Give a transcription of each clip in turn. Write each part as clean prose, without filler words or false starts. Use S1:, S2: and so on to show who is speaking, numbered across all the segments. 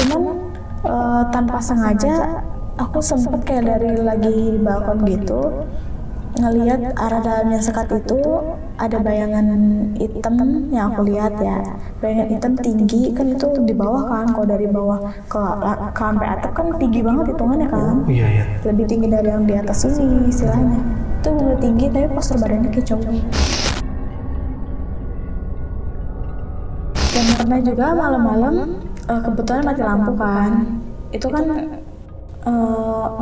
S1: Cuman tanpa sengaja aku sempet kayak dari lagi di balkon gitu ngelihat arah dalam yang sekat itu ada bayangan hitam yang aku lihat ya. Bayangan hitam tinggi kan, itu di bawah kan, kalau dari bawah ke sampai atap kan tinggi banget hitungannya kan.
S2: Iya.
S1: Lebih tinggi dari yang di atas ini istilahnya. Itu bener tinggi tapi postur badannya kayak cowok. Dan pernah juga malam-malam kebetulan mati lampu kan. Itu kan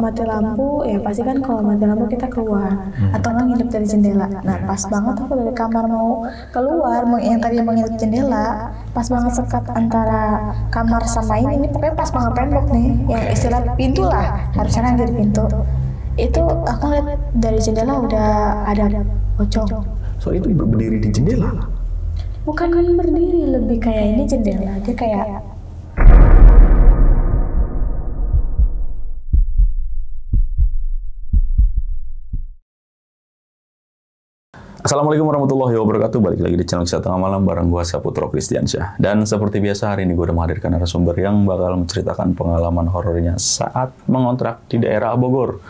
S1: mati lampu ya pasti kan, kalau mati lampu kita keluar atau nggak ngintip dari jendela. Nah pas banget aku dari kamar mau keluar, yang tadi mau ngintip jendela, pas banget sekat antara kamar sama ini pokoknya pas banget tembok nih, yang istilah pintu lah, harusnya kan dari pintu. Itu aku lihat dari jendela udah ada pocong.
S2: So itu berdiri di jendela?
S1: Bukan kan berdiri, lebih kayak ini jendela aja kayak.
S2: Assalamualaikum warahmatullahi wabarakatuh. Balik lagi di channel Kisah Tengah Malam bareng gue Saputra Kristiansyah. Dan seperti biasa hari ini gue udah menghadirkan narasumber yang bakal menceritakan pengalaman horornya saat mengontrak di daerah Bogor.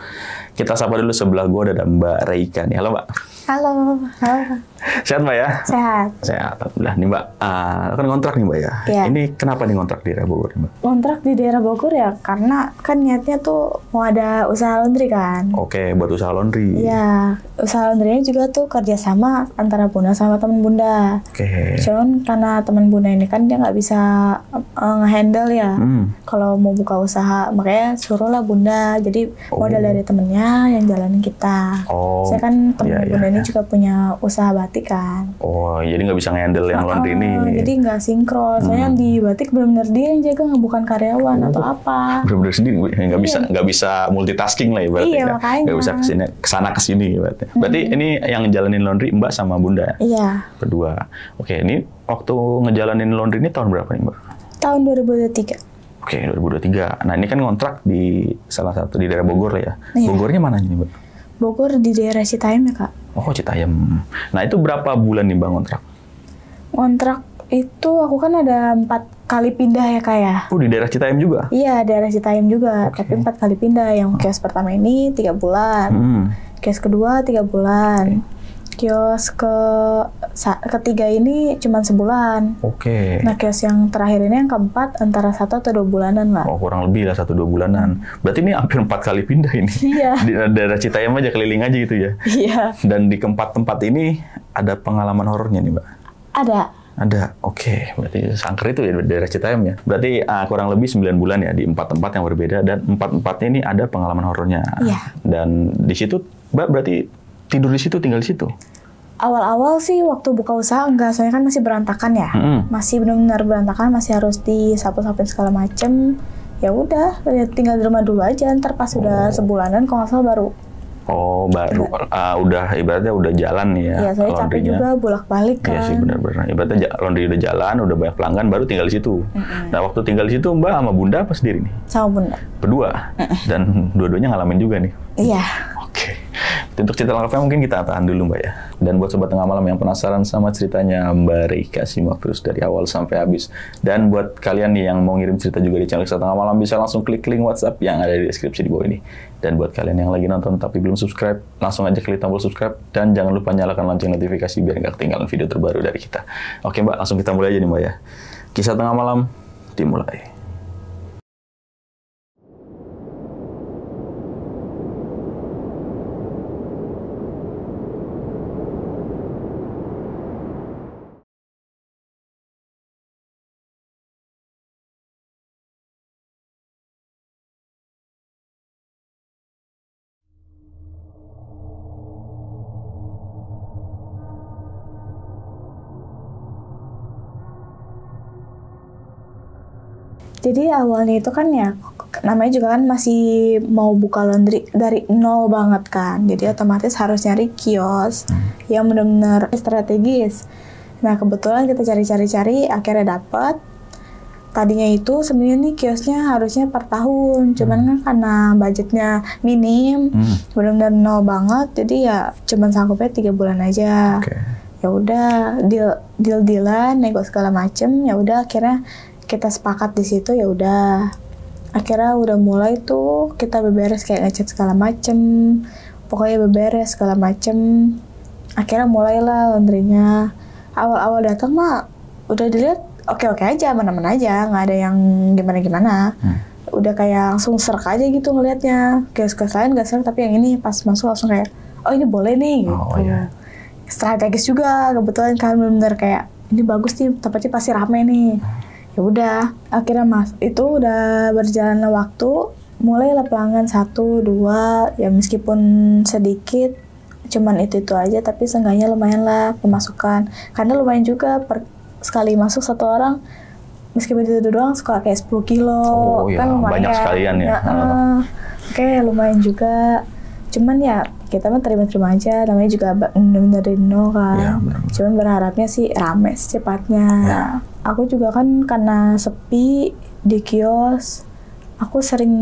S2: Kita sapa dulu, sebelah gue ada Mbak Reika nih. Halo Mbak.
S1: Halo.
S2: Sehat Mbak ya?
S1: Sehat.
S2: Sehat, alhamdulillah. Nih Mbak, kan ngontrak nih Mbak ya?
S1: Iya.
S2: Ini kenapa nih ngontrak di daerah Bogor nih Mbak?
S1: Ngontrak di daerah Bogor ya karena kan niatnya tuh mau ada usaha laundry kan.
S2: Oke, buat usaha laundry.
S1: Iya, usaha laundrynya juga tuh kerjasama antara Bunda sama temen Bunda.
S2: Oke.
S1: Cuman karena temen Bunda ini kan dia nggak bisa ngehandle ya. Kalau mau buka usaha, makanya suruhlah Bunda. Jadi modal dari temennya yang jalanin kita.
S2: Oh.
S1: Saya kan temen
S2: Iya,
S1: Bunda
S2: iya.
S1: ini juga punya usaha batik kan.
S2: Oh, jadi nggak bisa nge-handle yang laundry ini.
S1: Jadi nggak sinkron. Soalnya di batik benar-benar dia yang jaga, bukan karyawan atau apa.
S2: Bener-bener sendiri, nggak bisa multitasking lah ibaratnya.
S1: Iya, makanya.
S2: Nggak bisa kesana kesini ibaratnya. Berarti ini yang ngejalanin laundry Mbak sama Bunda?
S1: Iya.
S2: Berdua. Oke, ini waktu ngejalanin laundry ini tahun berapa nih Mbak?
S1: Tahun 2023.
S2: Oke, 2023. Nah ini kan ngontrak di salah satu di daerah Bogor ya.
S1: Iya.
S2: Bogornya mana nih Mbak?
S1: Bogor di daerah Citayam ya Kak.
S2: Oh, Citayam. Nah itu berapa bulan nih Mbak ngontrak?
S1: Ngontrak itu aku kan ada 4 kali pindah ya Kak ya.
S2: Oh, di daerah Citayam juga?
S1: Iya, daerah Citayam juga.
S2: Oke.
S1: Tapi 4 kali pindah. Yang kios pertama ini 3 bulan. Kios kedua 3 bulan. Kios ketiga ini cuma sebulan.
S2: Oke.
S1: Nah, kios yang terakhir ini yang keempat antara 1 atau 2 bulanan lah.
S2: Oh, kurang lebih lah 1-2 bulanan. Berarti ini hampir 4 kali pindah ini.
S1: Iya.
S2: Di daerah Citayam aja, keliling aja gitu ya.
S1: Iya.
S2: Dan di keempat tempat ini ada pengalaman horornya nih Mbak? Ada, oke. Berarti sangker itu ya di daerah Citayam ya. Berarti kurang lebih 9 bulan ya di 4 tempat yang berbeda. Dan 4-empatnya ini ada pengalaman horornya.
S1: Iya.
S2: Dan di situ Mbak berarti tidur di situ, tinggal di situ?
S1: Awal-awal sih waktu buka usaha enggak, soalnya kan masih berantakan ya. Masih benar-benar berantakan, masih harus disapu-sapuin segala macem. Ya udah, tinggal di rumah dulu aja. Ntar pas udah sebulanan kalau nggak salah baru.
S2: Oh, baru udah ibaratnya udah jalan nih ya.
S1: Iya, soalnya capek juga bolak-balik kan.
S2: Iya sih, benar-benar. Ibaratnya laundry udah jalan, udah banyak pelanggan, baru tinggal di situ. Nah, waktu tinggal di situ Mbak sama Bunda apa sendiri nih?
S1: Sama Bunda.
S2: Berdua? Dan dua-duanya ngalamin juga nih?
S1: Iya.
S2: Oke. Untuk cerita lengkapnya mungkin kita tahan dulu Mbak ya. Dan buat Sobat Tengah Malam yang penasaran sama ceritanya Mbak Reika, simak terus dari awal sampai habis. Dan buat kalian nih yang mau ngirim cerita juga di channel Kisah Tengah Malam, bisa langsung klik link WhatsApp yang ada di deskripsi di bawah ini. Dan buat kalian yang lagi nonton tapi belum subscribe, langsung aja klik tombol subscribe. Dan jangan lupa nyalakan lonceng notifikasi biar nggak ketinggalan video terbaru dari kita. Oke Mbak, langsung kita mulai aja nih Mbak ya. Kisah Tengah Malam dimulai.
S1: Jadi awalnya itu kan ya, namanya juga kan masih mau buka laundry dari nol banget kan. Jadi otomatis harus nyari kios yang benar-benar strategis. Nah kebetulan kita cari-cari akhirnya dapet. Tadinya itu sebenarnya nih kiosnya harusnya per tahun, cuman kan karena budgetnya minim, benar-benar nol banget. Jadi ya cuman sanggupnya 3 bulan aja. Ya udah deal-dealan, nego segala macem. Ya udah akhirnya kita sepakat di situ ya udah. Akhirnya udah mulai tuh kita beberes kayak ngecat segala macem, pokoknya beberes segala macem. Akhirnya mulailah laundrynya. Awal-awal datang mah udah dilihat oke-oke aja, aman-aman aja, nggak ada yang gimana-gimana. Udah kayak langsung serak aja gitu ngelihatnya. Kios-kios lain nggak serak, tapi yang ini pas masuk langsung kayak, oh ini boleh nih gitu.
S2: Oh, iya.
S1: Strategis juga kebetulan kan, bener-bener kayak ini bagus nih, tempatnya pasti rame nih. Ya udah, akhirnya itu udah berjalan waktu, mulailah pelanggan 1, 2, ya meskipun sedikit, cuman itu aja, tapi seenggaknya lumayan lah pemasukan. Karena lumayan juga sekali masuk satu orang, meskipun itu doang suka kayak 10 kilo,
S2: iya,
S1: kan lumayan.
S2: Banyak sekalian ya.
S1: Oke, lumayan juga. Cuman ya kita mah terima-terima aja, namanya juga bener-bener nol kan.
S2: Ya,
S1: cuman berharapnya sih rame secepatnya. Ya. Aku juga kan karena sepi di kios, aku sering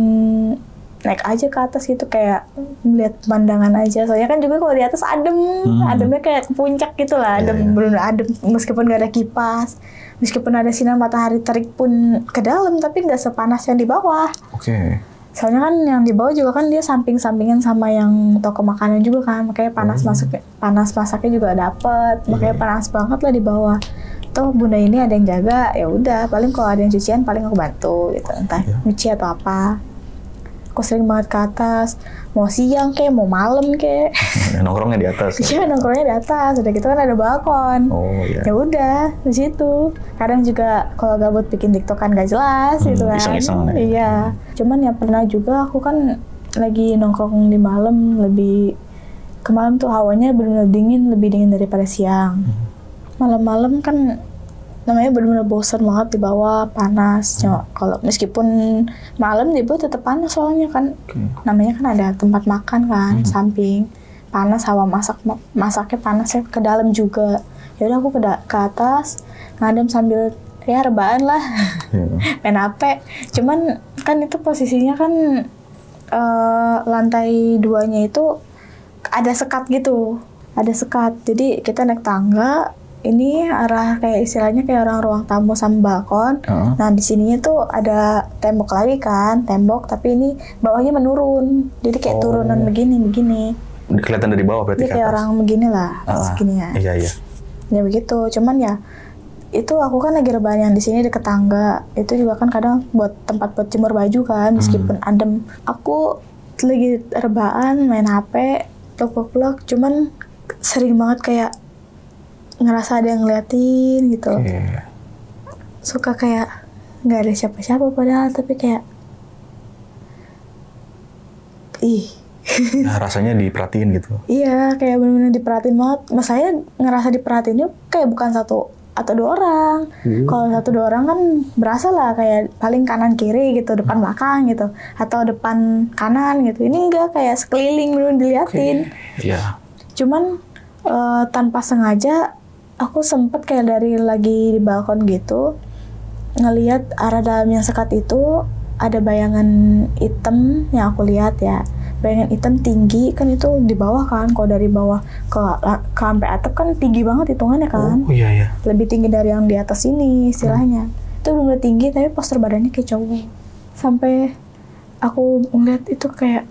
S1: naik aja ke atas gitu, kayak melihat pemandangan aja. Soalnya kan juga kalau di atas adem, ademnya kayak ke puncak gitu lah, adem, bener adem. Meskipun gak ada kipas, meskipun ada sinar matahari terik pun ke dalam, tapi nggak sepanas yang di bawah.
S2: Oke.
S1: Soalnya kan yang di bawah juga kan dia samping-sampingan sama yang toko makanan juga kan, makanya panas masaknya juga dapet, makanya panas banget lah di bawah. Tuh bunda ini ada yang jaga, ya udah paling kalau ada yang cucian paling aku bantu gitu, entah nyuci atau apa. Aku sering banget ke atas, mau siang kek, mau malam kek.
S2: Nongkrongnya di atas.
S1: Iya, nongkrongnya di atas. Udah gitu kan ada balkon.
S2: Oh iya.
S1: Ya udah di situ. Kadang juga kalau gabut bikin TikTokan gak jelas gitu kan.
S2: Iseng-iseng.
S1: Iya. Cuman ya pernah juga aku kan lagi nongkrong di malam, lebih ke malam tuh hawanya benar-benar dingin, lebih dingin daripada siang. Malam-malam kan namanya benar-benar bosan banget di bawah, panas. Kalau meskipun malam di bawah tetap panas soalnya kan. Namanya kan ada tempat makan kan, samping. Panas, hawa masaknya panasnya ke dalam juga. Ya udah aku ke atas, ngadem sambil ya rebaan lah. Main HP. Cuman kan itu posisinya kan lantai 2-nya itu ada sekat gitu. Ada sekat. Jadi kita naik tangga. Ini arah kayak istilahnya kayak orang ruang tamu sama balkon. Nah di sininya tuh ada tembok lagi kan, tembok tapi ini bawahnya menurun, jadi kayak turunan begini.
S2: Kelihatan dari bawah berarti
S1: kayak orang begini lah, segini ya.
S2: Iya.
S1: Ya begitu, cuman ya itu aku kan lagi rebahan yang di sini deket tangga. Itu juga kan kadang buat tempat buat jemur baju kan, meskipun adem. Aku lagi rebahan main HP, plok-plok, cuman sering banget kayak ngerasa ada yang ngeliatin gitu. Suka kayak nggak ada siapa-siapa padahal, tapi kayak
S2: nah, rasanya diperhatiin gitu.
S1: Iya, kayak benar-benar diperhatiin banget. Mas saya ngerasa diperhatiin kayak bukan 1 atau 2 orang. Kalau 1 2 orang kan berasa lah kayak paling kanan kiri gitu, depan belakang gitu, atau depan kanan gitu. Ini enggak, kayak sekeliling bener diliatin.
S2: Iya.
S1: Cuman tanpa sengaja aku sempet kayak dari lagi di balkon gitu ngelihat arah dalam yang sekat itu ada bayangan hitam yang aku lihat ya. Bayangan hitam tinggi kan, itu di bawah kan, kalau dari bawah ke sampai atap kan tinggi banget hitungannya kan.
S2: Oh iya.
S1: Lebih tinggi dari yang di atas ini istilahnya. Itu benar tinggi tapi postur badannya kayak cowok. Sampai aku ngeliat itu kayak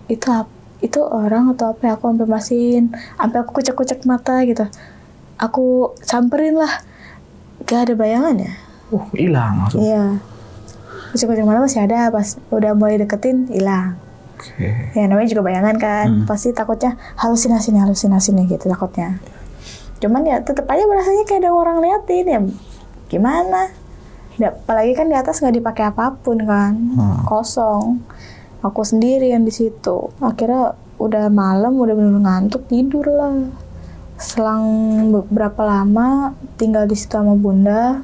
S1: itu orang atau apa ya, aku sampai sampai aku kucek-kucek mata gitu. Aku samperin lah, gak ada bayangannya.
S2: Hilang langsung.
S1: Iya. Kucek-kucek mata masih ada, pas udah mulai deketin hilang. Ya namanya juga bayangan kan, pasti takutnya halusinasi nih gitu takutnya. Cuman ya tetap aja berasanya kayak ada orang liatin ya. Gimana? Apalagi kan di atas nggak dipakai apapun kan, kosong. Aku sendiri yang di situ. Akhirnya udah malam, udah bener-bener ngantuk, tidur lah. Selang beberapa lama tinggal di situ sama bunda.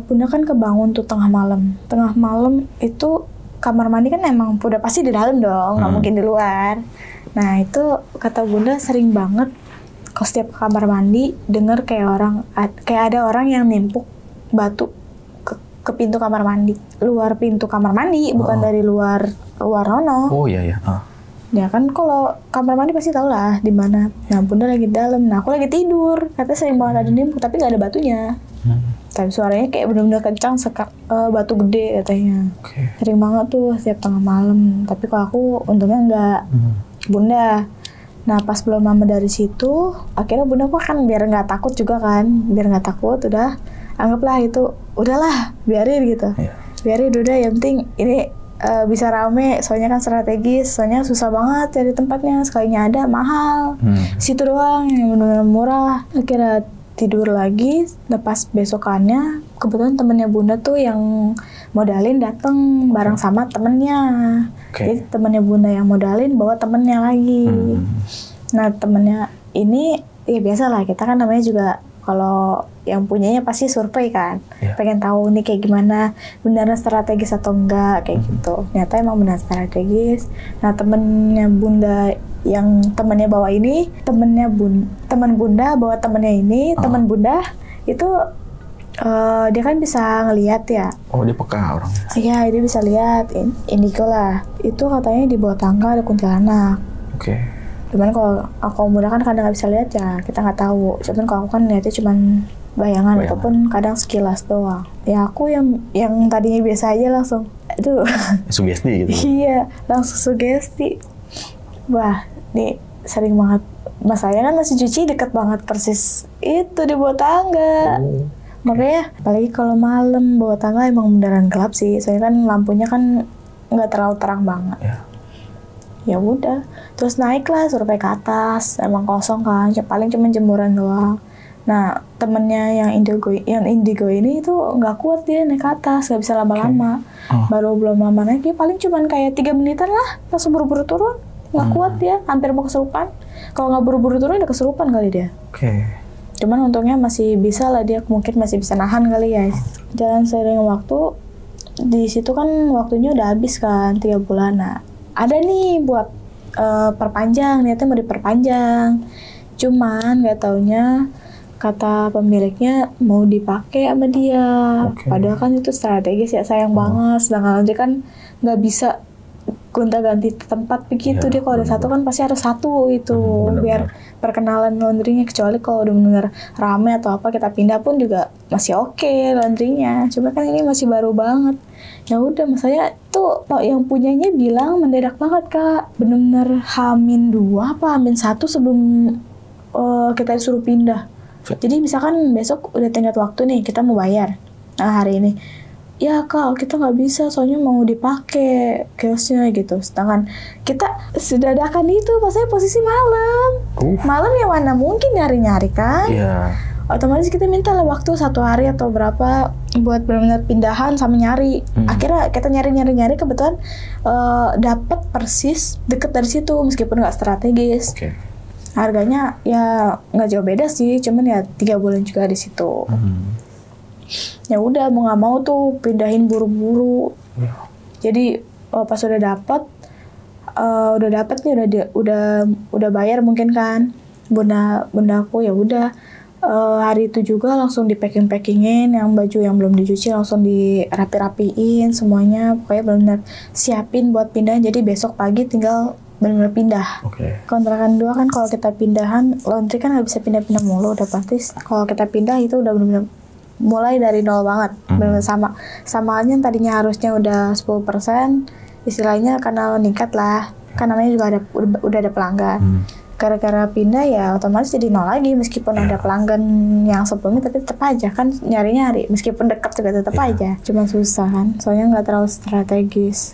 S1: Bunda kan kebangun tuh tengah malam. Tengah malam itu kamar mandi kan emang udah pasti di dalam dong, nggak mungkin di luar. Nah itu kata bunda sering banget kalau setiap kamar mandi denger kayak ada orang yang nimpuk batu ke pintu kamar mandi, luar pintu kamar mandi, bukan dari luar rono.
S2: Oh iya.
S1: Ya kan kalau kamar mandi pasti tau lah di mana. Nah bunda lagi di dalam, nah aku lagi tidur, katanya sering banget ada nimpuk tapi nggak ada batunya. Tapi suaranya kayak bener-bener kencang, batu gede katanya. Sering banget tuh setiap tengah malam. Tapi kalau aku untungnya enggak. Bunda. Nah pas belum lama dari situ, akhirnya bunda kok kan biar nggak takut juga kan, biar nggak takut udah anggaplah itu udahlah biarin gitu, biarin udah yang penting ini bisa rame, soalnya kan strategis, soalnya susah banget cari tempatnya, sekalinya ada mahal, situ doang yang benar-benar murah. Akhirnya tidur lagi, lepas besokannya kebetulan temennya bunda tuh yang modalin dateng bareng sama temennya. Jadi temennya bunda yang modalin bawa temennya lagi. Nah temennya ini ya biasa lah, kita kan namanya juga kalau yang punyanya pasti survei kan, pengen tahu nih kayak gimana, beneran strategis atau enggak kayak gitu. Ternyata emang benar strategis. Nah temennya bunda yang temennya bawa ini, temen bunda bawa temennya ini, temen bunda itu dia kan bisa ngelihat ya.
S2: Oh dia peka orang.
S1: Iya dia bisa lihat, indigo lah. Itu katanya di bawah tangga ada kuntilanak. Cuman kalau aku muda kan kadang nggak bisa lihat ya, kita nggak tahu. Cuman kalau aku kan lihatnya cuman bayangan ataupun kadang sekilas doang. Ya aku yang tadinya biasa aja langsung, aduh.
S2: Sugesti gitu.
S1: Iya, langsung sugesti. Wah, nih sering banget. Masalahnya kan masih cuci deket banget persis itu di bawah tangga. Makanya, apalagi kalau malam bawah tangga emang beneran gelap sih. Soalnya kan lampunya kan nggak terlalu terang banget. Ya udah, terus naiklah survei ke atas, emang kosong kan, paling cuma jemuran doang. Nah temennya yang indigo ini itu nggak kuat dia naik ke atas, nggak bisa lama-lama. Baru belum lama naik dia paling cuma kayak 3 menitan lah, langsung buru-buru turun, nggak kuat dia, hampir mau kesurupan. Kalau nggak buru-buru turun udah kesurupan kali dia. Cuman untungnya masih bisa lah, dia mungkin masih bisa nahan kali ya. Jalan seiring waktu, di situ kan waktunya udah habis kan 3 bulan. Nah ada nih buat perpanjang, niatnya mau diperpanjang. Cuman nggak taunya kata pemiliknya mau dipakai sama dia. Padahal kan itu strategis ya, sayang banget. Sedangkan nanti kan nggak bisa gonta-ganti tempat begitu. Dia kalau ada satu kan pasti harus satu itu biar perkenalan laundrynya. Kecuali kalau udah benar rame atau apa kita pindah pun juga masih oke laundrynya. Cuma kan ini masih baru banget. Ya udah, maksudnya tuh yang punyanya bilang mendadak banget kak, benar-benar H-2 apa H-1 sebelum kita disuruh pindah. Jadi misalkan besok udah tenggat waktu nih kita mau bayar, nah hari ini ya kak kita nggak bisa soalnya mau dipakai kiosnya gitu. Sedangkan kita sudah dadakan itu pasnya posisi malam. Malam yang mana mungkin nyari-nyari kan. Otomatis kita minta lah waktu 1 hari atau berapa buat benar-benar pindahan sama nyari. Akhirnya kita nyari kebetulan dapat persis deket dari situ meskipun nggak strategis. Harganya ya nggak jauh beda sih, cuman ya 3 bulan juga di situ. Ya udah mau nggak mau tuh pindahin buru-buru. Jadi pas udah dapat nih udah bayar mungkin kan bundaku, ya udah hari itu juga langsung di packingin yang baju yang belum dicuci langsung dirapiin semuanya, pokoknya benar-benar siapin buat pindah. Jadi besok pagi tinggal benar-benar pindah. Kontrakan 2 kan kalau kita pindahan laundry kan nggak bisa pindah-pindah mulu, udah pasti kalau kita pindah itu udah benar-benar mulai dari nol banget. Benar-benar samaannya tadinya harusnya udah 10%, istilahnya karena meningkat lah, kan namanya juga udah ada pelanggan. Gara-gara pindah ya otomatis jadi nol lagi, meskipun ada pelanggan yang sebelumnya tapi tetap aja kan nyari-nyari, meskipun dekat juga tetap aja, cuma susah kan soalnya nggak terlalu strategis.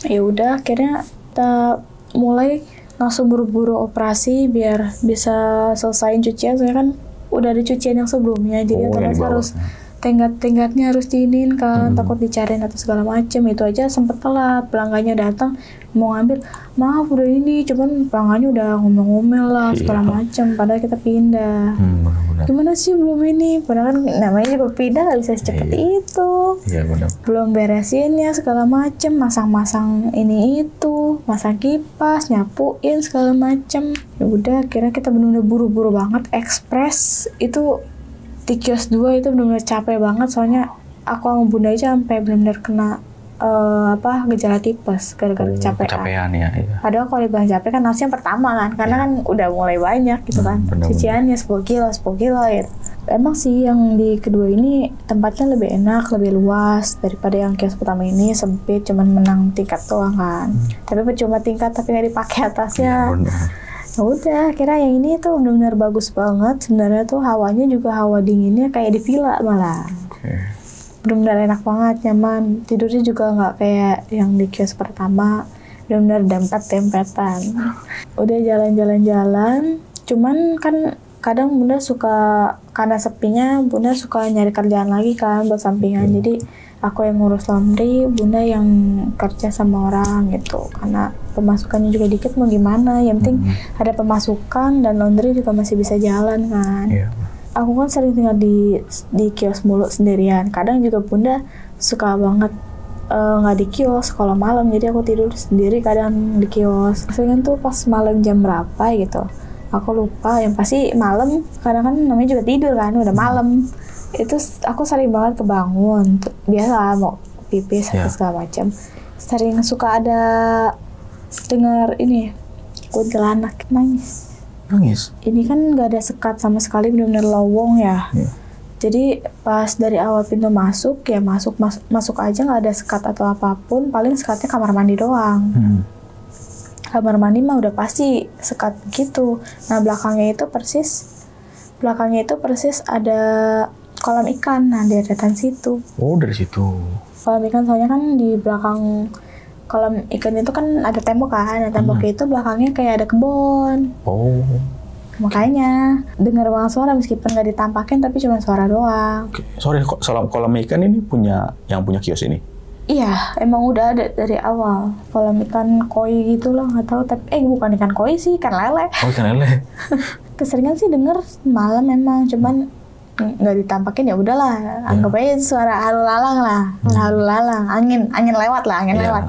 S1: Ya udah akhirnya kita mulai langsung buru-buru operasi biar bisa selesaiin cucian, soalnya kan udah ada cucian yang sebelumnya, jadi otomatis harus tenggat-tenggatnya harus diinin kan, takut dicariin atau segala macem. Itu aja sempet telat, pelanggannya datang mau ngambil, maaf udah ini, cuman pelanggannya udah ngomel-ngomel lah segala macem, padahal kita pindah. Gimana sih belum ini, padahal kan namanya juga pindah nggak bisa secepat itu. Belum beresinnya segala macem, masang-masang ini itu, masang kipas, nyapuin segala macem. Ya udah akhirnya kita benar-benar buru-buru banget, ekspres itu. Di kios 2 itu benar-benar capek banget, soalnya aku sama bunda aja sampai benar-benar kena gejala tipes gara-gara kecapean
S2: ya.
S1: Padahal kalau dibilang capek kan harusnya pertama kan, karena kan udah mulai banyak gitu kan, cuciannya 10 kilo gitu. Emang sih yang di kedua ini tempatnya lebih enak, lebih luas daripada yang kios pertama ini sempit, cuman menang tingkat doang kan. Tapi percuma tingkat tapi nggak dipakai atasnya. Ya udah, kira yang ini tuh benar-benar bagus banget. Sebenarnya tuh hawanya juga hawa dinginnya kayak di villa malah. Benar-benar enak banget, nyaman. Tidurnya juga nggak kayak yang di kios pertama. Benar-benar dempet-dempetan. Udah jalan-jalan. Cuman kan kadang Bunda suka, karena sepinya Bunda suka nyari kerjaan lagi kan buat sampingan. Jadi aku yang ngurus laundry, Bunda yang kerja sama orang gitu. Karena pemasukannya juga dikit, mau gimana, yang penting ada pemasukan dan laundry juga masih bisa jalan kan. Aku kan sering tinggal di kios mulu sendirian. Kadang juga Bunda suka banget nggak di kios kalau malam, jadi aku tidur sendiri kadang di kios. Sering tuh pas malam jam berapa gitu, aku lupa, yang pasti malam, kadang kan namanya juga tidur kan, udah malam. Itu aku sering banget kebangun, biasa mau pipis atau segala macam. Sering suka ada dengar ini, kuntilanak nangis. Ini kan nggak ada sekat sama sekali, benar-benar lowong ya. Jadi pas dari awal pintu masuk ya masuk aja, nggak ada sekat atau apapun, paling sekatnya kamar mandi doang. Kamar mandi mah udah pasti sekat gitu. Nah belakangnya itu persis ada kolam ikan. Nah di deretan situ.
S2: Oh dari situ.
S1: Kolam ikan soalnya kan di belakang kolam ikan itu kan ada tembok kan. Nah temboknya itu belakangnya kayak ada kebun.
S2: Oh.
S1: Makanya dengar banget suara meskipun nggak ditampakin tapi cuma suara doang.
S2: Sorry, kolam ikan ini punya kios ini?
S1: Iya, emang udah ada dari awal. Kolam ikan koi gitu loh, nggak tahu. Tapi bukan ikan koi sih, ikan lele.
S2: Oh, ikan lele.
S1: Keseringan sih denger malam memang, cuman nggak ditampakin ya udahlah. Anggap aja suara halu lalang lah, halu lalang. Angin lewat lah, angin lewat.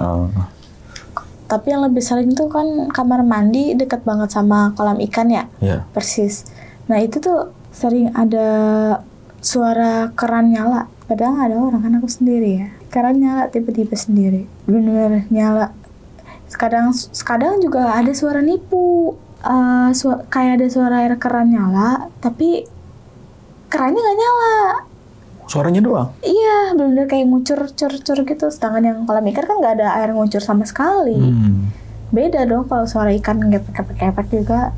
S1: Tapi yang lebih sering tuh kan kamar mandi deket banget sama kolam ikan ya, persis. Nah itu tuh sering ada suara keran nyala. Padahal nggak ada orang, kan aku sendiri ya. Keran nyala tiba-tiba sendiri, benar-benar nyala. Kadang juga ada suara nipu, kayak ada suara air keran nyala, tapi kerannya nggak nyala.
S2: Suaranya doang?
S1: Iya, benar-benar kayak ngucur-cur gitu. Sedangkan yang kolam ikan kan nggak ada air ngucur sama sekali. Beda dong kalau suara ikan ngepek-ngepek juga.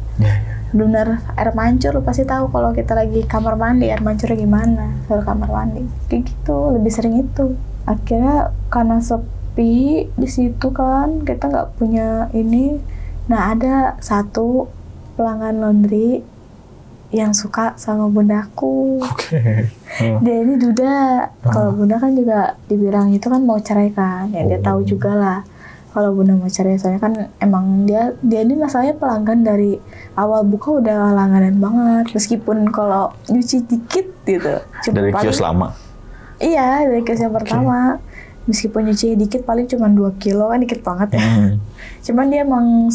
S1: Benar air mancur, lu pasti tahu kalau kita lagi kamar mandi air mancurnya gimana, suara kamar mandi kayak gitu, lebih sering itu. Akhirnya karena sepi di situ kan, kita nggak punya ini. Nah ada satu pelanggan laundry yang suka sama bundaku. Dia ini duda. Kalau bunda kan juga dibilang itu kan mau cerai kan, ya dia tahu juga lah kalau bunda mau cerai, soalnya kan emang dia ini masalahnya pelanggan dari awal buka udah langganan banget, meskipun kalau nyuci dikit gitu.
S2: Dari kios lama?
S1: Iya, dari kios yang pertama. Meskipun nyuci dikit paling cuma 2 kilo kan dikit banget ya. Cuman dia emang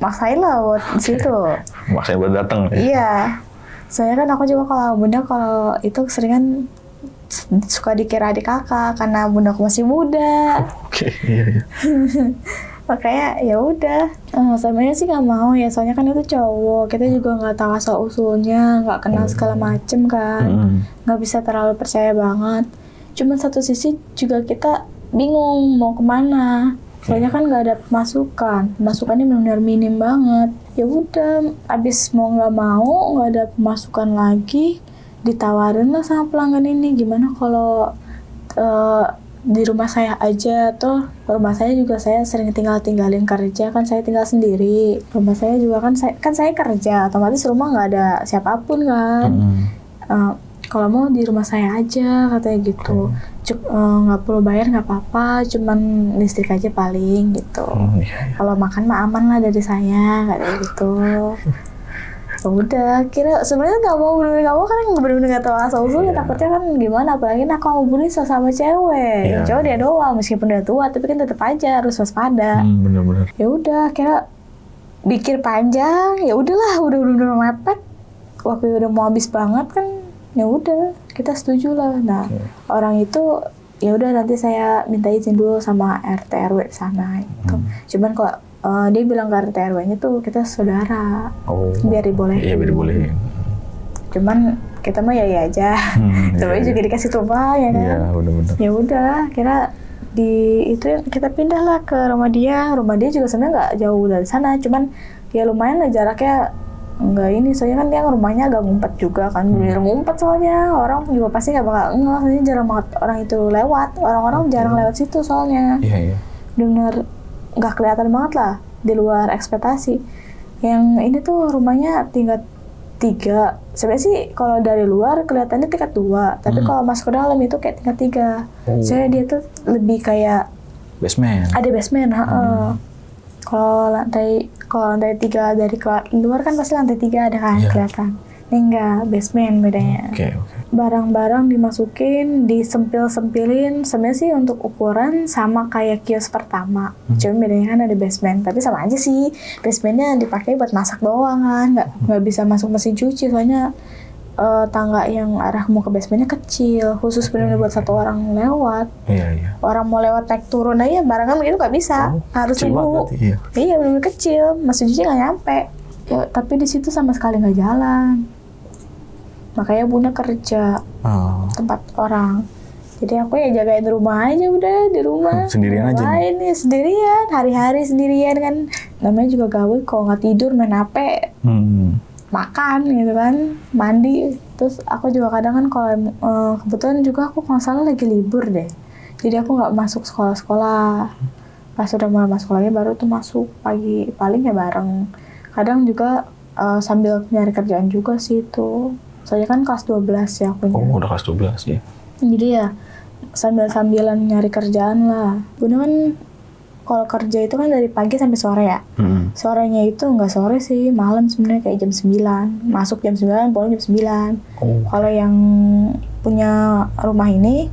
S1: maksain lah buat di situ.
S2: Maksain buat datang.
S1: Iya. Soalnya kan aku juga kalau bunda kalau itu seringan suka dikira adik kakak karena bunda aku masih muda.
S2: Iya.
S1: Makanya ya udah, sebenarnya sih nggak mau ya, soalnya kan itu cowok, kita juga nggak tahu asal usulnya, nggak kenal segala macem kan, nggak bisa terlalu percaya banget. Cuma satu sisi juga kita bingung mau kemana, soalnya kan nggak ada pemasukannya benar-benar minim banget. Ya udah, abis mau nggak ada pemasukan lagi, ditawarin lah sama pelanggan ini, gimana kalau di rumah saya aja, tuh rumah saya juga saya sering tinggalin kerja kan, saya tinggal sendiri, rumah saya juga kan saya kerja, otomatis rumah nggak ada siapapun kan. Kalau mau di rumah saya aja katanya gitu, nggak perlu bayar nggak apa-apa, cuman listrik aja paling gitu. Kalau makan mah aman lah dari saya kayak gitu. Udah, kira sebenarnya nggak mau kan bener-bener nggak tahu asal usulnya, takutnya kan gimana, apalagi aku mau bunuh sama cewek, cowok dia doang, meskipun udah tua tapi kan tetap aja harus waspada.
S2: Bener-bener.
S1: Ya udah, kira pikir panjang, ya udahlah, udah mepet, waktu udah mau habis banget kan, ya udah kita setuju lah. Nah orang itu ya udah nanti saya minta izin dulu sama RT RW sana gitu. Cuman kalau dia bilang ke RT RW-nya tuh kita saudara, biar dibolehin.
S2: Iya, biar dibolehin.
S1: Cuman kita mah ya aja. Tapi juga dikasih rumah ya kan.
S2: Iya, benar-benar.
S1: Ya udah, kira di itu kita pindah lah ke rumah dia. Rumah dia juga sebenarnya nggak jauh dari sana, cuman ya lumayan lah jaraknya. Enggak ini, soalnya kan dia rumahnya agak ngumpet juga kan, bener ngumpet soalnya orang juga pasti nggak bakal soalnya jarang banget orang itu lewat, orang-orang jarang lewat situ soalnya.
S2: Iya.
S1: Bener nggak kelihatan banget lah, di luar ekspektasi. Yang ini tuh rumahnya tingkat 3. Sebenarnya sih kalau dari luar kelihatannya tingkat 2, tapi kalau masuk ke dalam itu kayak tingkat 3. Soalnya dia tuh lebih kayak
S2: basement.
S1: Ada basement, Kalau lantai 3 dari luar kan pasti lantai 3 ada kan kelihatan. Ini enggak, basement bedanya.
S2: Oke.
S1: Barang-barang dimasukin, disempil-sempilin. Sebenarnya sih untuk ukuran sama kayak kios pertama. Cuma bedanya kan ada basement. Tapi sama aja sih. Basementnya dipakai buat masak doang kan. Nggak bisa masuk mesin cuci. Soalnya tangga yang arah mau ke basementnya kecil. Khusus benar-benar buat satu orang lewat.
S2: Iya.
S1: Orang mau lewat naik turun aja barangan begitu nggak bisa. Harus nunggu. Iya benar-benar kecil. Mesin cuci nggak nyampe. Ya, tapi di situ sama sekali nggak jalan. Makanya Bunda kerja tempat orang. Jadi aku ya jagain rumah aja udah di rumah.
S2: Sendirian aja.
S1: Lain nih sendirian, hari-hari sendirian kan. Namanya juga gawe, kalau nggak tidur main HP, makan gitu kan, mandi. Terus aku juga kadang kan kalau kebetulan juga aku kalau salah lagi libur deh. Jadi aku nggak masuk sekolah-sekolah. Pas udah mulai masuk lagi baru tuh masuk pagi, paling ya bareng. Kadang juga sambil nyari kerjaan juga sih itu. Soalnya kan kelas 12 ya punya.
S2: Oh, udah kelas 12 ya.
S1: Jadi ya sambil-sambilan nyari kerjaan lah. Bunda kan kalau kerja itu kan dari pagi sampai sore ya. Sorenya itu nggak sore sih, malam sebenarnya kayak jam 9. Masuk jam 9, pulang jam 9. Kalau yang punya rumah ini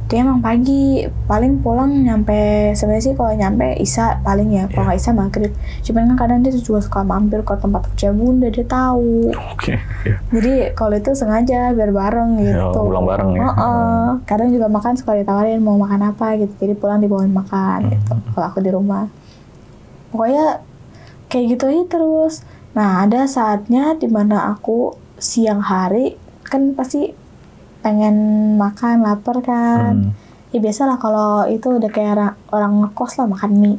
S1: dia emang pagi, paling pulang nyampe, sebenarnya sih kalau nyampe Isya paling ya, kalau nggak Isya maghrib. Cuman kan kadang dia juga suka mampir ke tempat kerja Bunda, dia tahu. Jadi kalau itu sengaja biar bareng gitu.
S2: Pulang bareng ya.
S1: Kadang juga makan suka ditawarin mau makan apa gitu, jadi pulang dibawain makan gitu. Kalau aku di rumah, pokoknya kayak gitu aja terus. Nah ada saatnya dimana aku siang hari kan pasti pengen makan, lapar kan. Ya biasalah kalau itu udah kayak orang ngekos lah makan mie.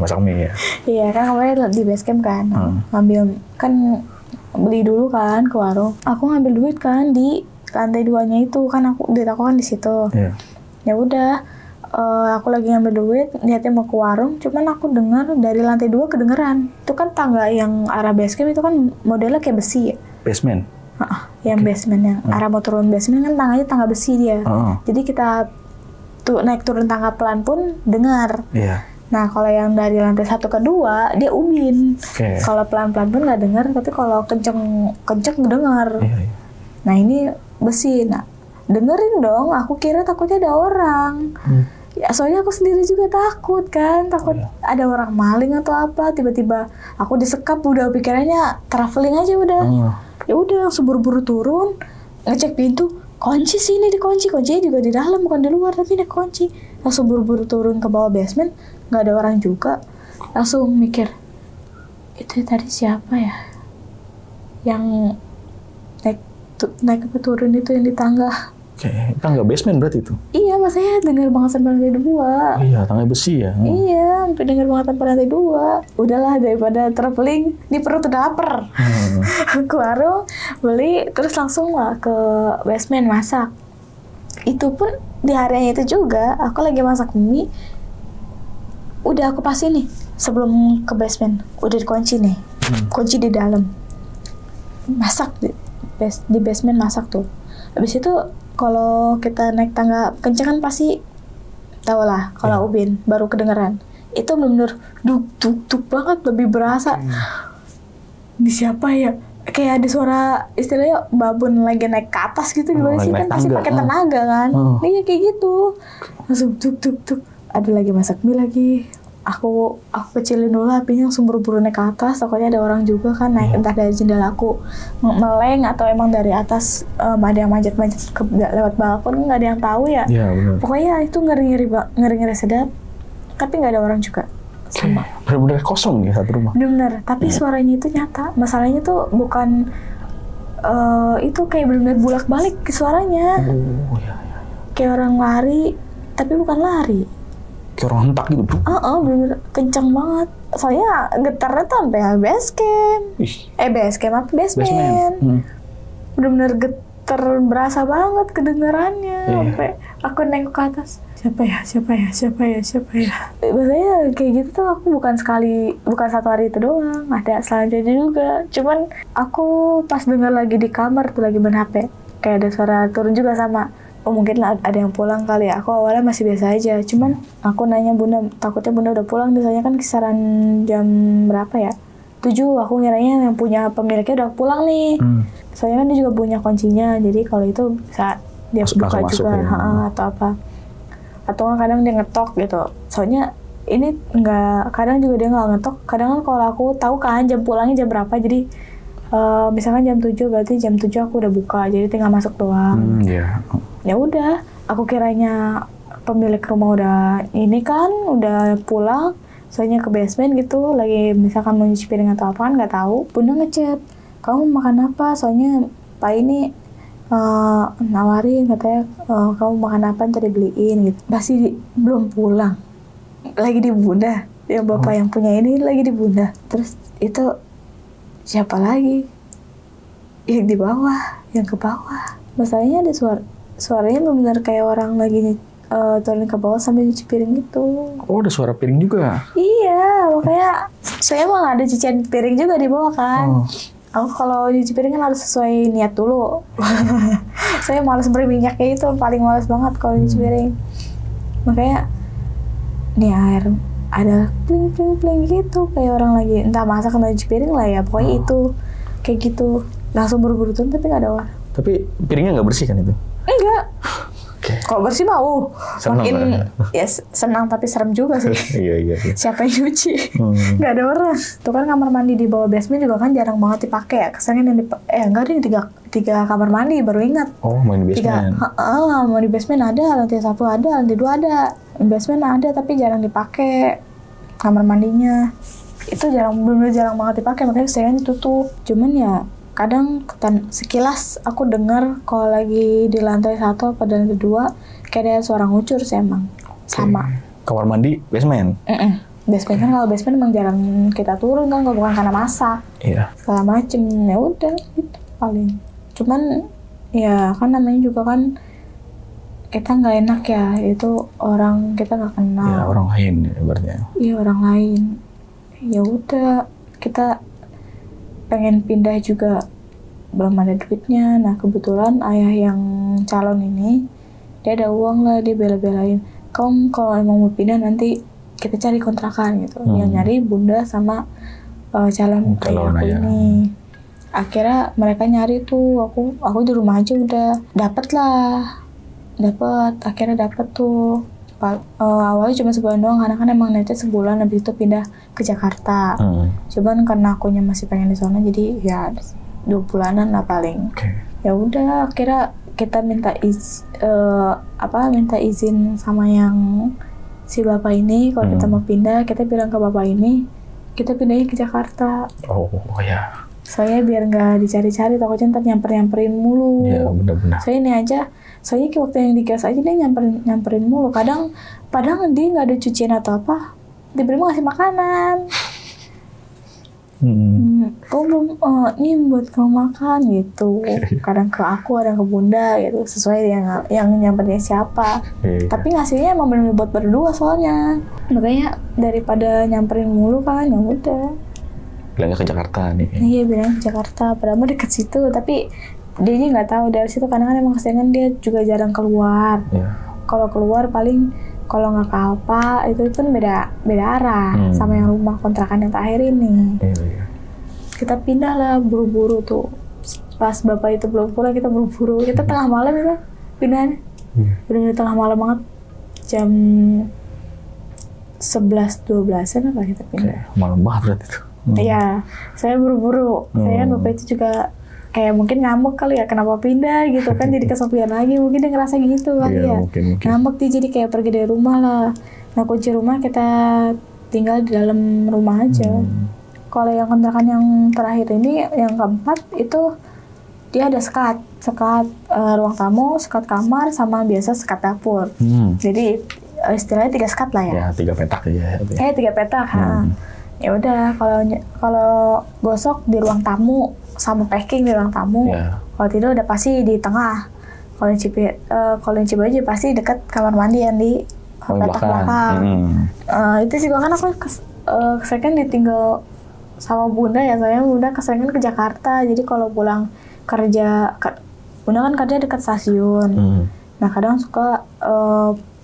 S2: Masak mie ya.
S1: Iya kan kemarin di base camp kan. Ngambil kan beli dulu kan ke warung. Aku ngambil duit kan di lantai 2-nya itu kan duit aku kan di situ. Ya udah aku lagi ngambil duit, niatnya mau ke warung, cuman aku dengar dari lantai 2 kedengeran. Itu kan tangga yang arah base camp itu kan modelnya kayak besi ya.
S2: Basement.
S1: Yang basement yang arah mau turun basement kan tangganya tangga besi dia. Jadi kita naik turun tangga pelan pun dengar. Nah kalau yang dari lantai 1 ke 2 dia ubin. Kalau pelan-pelan pun nggak dengar, tapi kalau kenceng dengar. Nah ini besi. Nah dengerin dong. Aku kira takutnya ada orang. Ya soalnya aku sendiri juga takut kan, takut ada orang maling atau apa. Tiba-tiba aku disekap, udah pikirannya traveling aja udah. Ya udah langsung buru-buru turun, ngecek pintu, kunci sih ini dikunci, kuncinya juga di dalam bukan di luar tapi ini kunci. Langsung buru-buru turun ke bawah basement, nggak ada orang juga. Langsung mikir, itu tadi siapa ya? Yang naik ke turun itu yang di tangga.
S2: Tangga basement berarti itu?
S1: Iya, masanya dengar banget sampai lantai 2.
S2: Iya, tangga besi ya?
S1: Iya, sampai dengar banget sampai lantai 2. Udahlah, daripada traveling, ini perut udah lapar. Ke warung, beli, terus langsung lah ke basement masak. Itu pun di harinya itu juga, aku lagi masak mie, udah aku pasin nih, sebelum ke basement, udah dikunci nih. Kunci di dalam. Masak, di basement masak tuh. Habis itu, kalau kita naik tangga kenceng kan pasti tau lah kalau ubin baru kedengeran. Itu bener-bener duk banget, lebih berasa. Ini siapa ya? Kayak ada suara istilahnya babon lagi naik ke atas gitu gimana sih kan pasti pakai tenaga kan. Iya kayak gitu. Langsung duk. Ada lagi masak mie lagi. Aku kecilin dulu apinya, langsung buru-buru naik ke atas. Takutnya ada orang juga kan naik, entah dari jendela aku meleng atau emang dari atas ada yang manjat-manjat lewat balkon, nggak ada yang tahu ya. Pokoknya itu ngeri-ngeri sedap, tapi nggak ada orang juga. Sama.
S2: Bener-bener kosong ya satu rumah.
S1: Bener, tapi suaranya itu nyata. Masalahnya tuh bukan itu kayak benar-benar bolak-balik suaranya.
S2: Oh ya.
S1: Kayak orang lari, tapi bukan lari.
S2: Kayak orang hentak gitu bro.
S1: Bener-bener kencang banget. Soalnya getarnya tuh sampai base camp. Base camp apa? Basement. Bener-bener getar, berasa banget kedengarannya. Sampai aku nengok ke atas. Siapa ya? Biasanya kayak gitu tuh aku bukan satu hari itu doang. Ada selanjutnya juga. Cuman aku pas dengar lagi di kamar tuh lagi main HP. Kayak ada suara turun juga sama. Oh mungkin ada yang pulang kali ya. Aku awalnya masih biasa aja. Cuman aku nanya bunda, takutnya bunda udah pulang. Biasanya kan kisaran jam berapa ya? 7. Aku ngiranya yang punya pemiliknya udah pulang nih. Soalnya kan dia juga punya kuncinya. Jadi kalau itu bisa dia buka juga atau apa. Atau kadang dia ngetok gitu. Soalnya ini kadang juga dia nggak ngetok. Kadang kan kalau aku tahu kan jam pulangnya jam berapa. Jadi misalkan jam 7 berarti jam 7 aku udah buka. Jadi tinggal masuk doang. Ya udah, aku kiranya pemilik rumah udah udah pulang, soalnya ke basement gitu, lagi misalkan mau nyuci piring atau apa kan nggak tahu. Bunda ngechat, kamu makan apa? Soalnya Pak ini nawarin katanya kamu makan apa ntar dibeliin gitu. Masih belum pulang, lagi di Bunda, yang bapak yang punya ini lagi di Bunda. Terus itu siapa lagi? Yang di bawah, yang ke bawah. Masalahnya ada suaranya benar-benar kayak orang lagi turun ke bawah sambil cuci piring gitu.
S2: Oh, ada suara piring juga?
S1: Iya, makanya saya emang ada cucian piring juga di bawah kan. Aku kalau cuci piring kan harus sesuai niat dulu. Saya malas berminyak kayak itu, paling malas banget kalau cuci piring. Makanya nih air ada pling gitu kayak orang lagi entah masak atau cuci piring lah ya. Pokoknya itu kayak gitu. Langsung buru-buru tuh tapi nggak ada orang. Tapi
S2: piringnya nggak bersih kan itu?
S1: Enggak. Kalau bersih mau makin ya senang tapi serem juga sih.
S2: Iya.
S1: Siapa yang nyuci? Nggak ada orang. Tuh kan kamar mandi di bawah basement juga kan jarang banget dipakai ya. Kesannya enggak deh, tiga kamar mandi baru ingat.
S2: Oh, main di basement.
S1: Mau di basement ada, lantai 1 ada, lantai 2 ada. Basement ada tapi jarang dipakai kamar mandinya. Itu benar-benar jarang banget dipakai, makanya saya ditutup. Cuman ya kadang sekilas aku dengar kalau lagi di lantai 1 apa di lantai 2 kayak ada suara ngucur sih emang. Sama.
S2: Kamar mandi basement?
S1: Basement kan kalau basement emang jarang kita turun kan, kalau bukan karena masak.
S2: Iya.
S1: Segala macem, ya udah gitu paling. Cuman ya kan namanya juga kan kita nggak enak ya, itu orang kita nggak kenal.
S2: Ya orang lain berarti.
S1: Iya orang lain. Ya udah kita pengen pindah juga belum ada duitnya. Nah kebetulan ayah yang calon ini dia ada uang lah, dia bela-belain kamu kalau emang mau pindah nanti kita cari kontrakan gitu. Yang nyari bunda sama calon ayah aku ini. Akhirnya mereka nyari tuh, aku di rumah aja udah dapet akhirnya dapet tuh. Awalnya cuma sebulan doang karena kan emang netnya sebulan, habis itu pindah ke Jakarta. Cuman karena akunya masih pengen di sana jadi ya 2 bulanan lah paling. Ya udah akhirnya kita minta izin sama yang si bapak ini kalau kita mau pindah, kita bilang ke bapak ini kita pindahnya ke Jakarta.
S2: Oh ya.
S1: Soalnya biar nggak dicari-cari, takutnya ntar nyamperin mulu.
S2: Iya benar-benar.
S1: Saya ini aja, soalnya waktu yang di kios aja dia nyamperin mulu. Padahal dia nggak ada cucian atau apa, tiba-tiba ngasih makanan. Kamu belum, ini buat kamu makan gitu. Kadang ke aku, kadang ke bunda gitu, sesuai yang nyamperin siapa. Tapi ngasihnya emang bener-bener buat berdua soalnya. Makanya daripada nyamperin mulu kan, ya udah.
S2: Bilangnya ke Jakarta nih.
S1: Iya bilang ke Jakarta, padahal mau deket situ, tapi dia aja nggak tahu dari situ karena kan emang keseringan dia juga jarang keluar. Kalau keluar paling kalau nggak ke Alpa itu kan beda arah sama yang rumah kontrakan yang terakhir ini. Kita pindah lah buru-buru tuh. Pas bapak itu belum pulang kita buru-buru. Kita tengah malam itu pindahnya. Benar-benar tengah malam banget. Jam 11-12an apa kita pindah.
S2: Malam banget berarti tuh.
S1: Iya, saya buru-buru. Saya bapak itu juga kayak mungkin ngambek kali ya, kenapa pindah gitu kan, jadi kesepian lagi. Mungkin dia ngerasa gitu kali ya. Mungkin. Ngambek dia jadi kayak pergi dari rumah lah. Nah kunci rumah kita tinggal di dalam rumah aja. Kalau yang kontrakan yang terakhir ini, yang keempat itu dia ada sekat ruang tamu, sekat kamar, sama biasa sekat dapur. Jadi istilahnya 3 sekat lah ya.
S2: Ya 3 petak ya.
S1: 3 petak. Ya udah, kalau gosok di ruang tamu sama packing di ruang tamu. Kalau tidur udah pasti di tengah. Kalau nyuci baju pasti dekat kamar mandi yang di petak belakang. Itu juga kan aku keseringan ditinggal sama bunda ya, soalnya bunda keseringan ke Jakarta. Jadi kalau pulang kerja, bunda kan kerja dekat stasiun. Nah kadang suka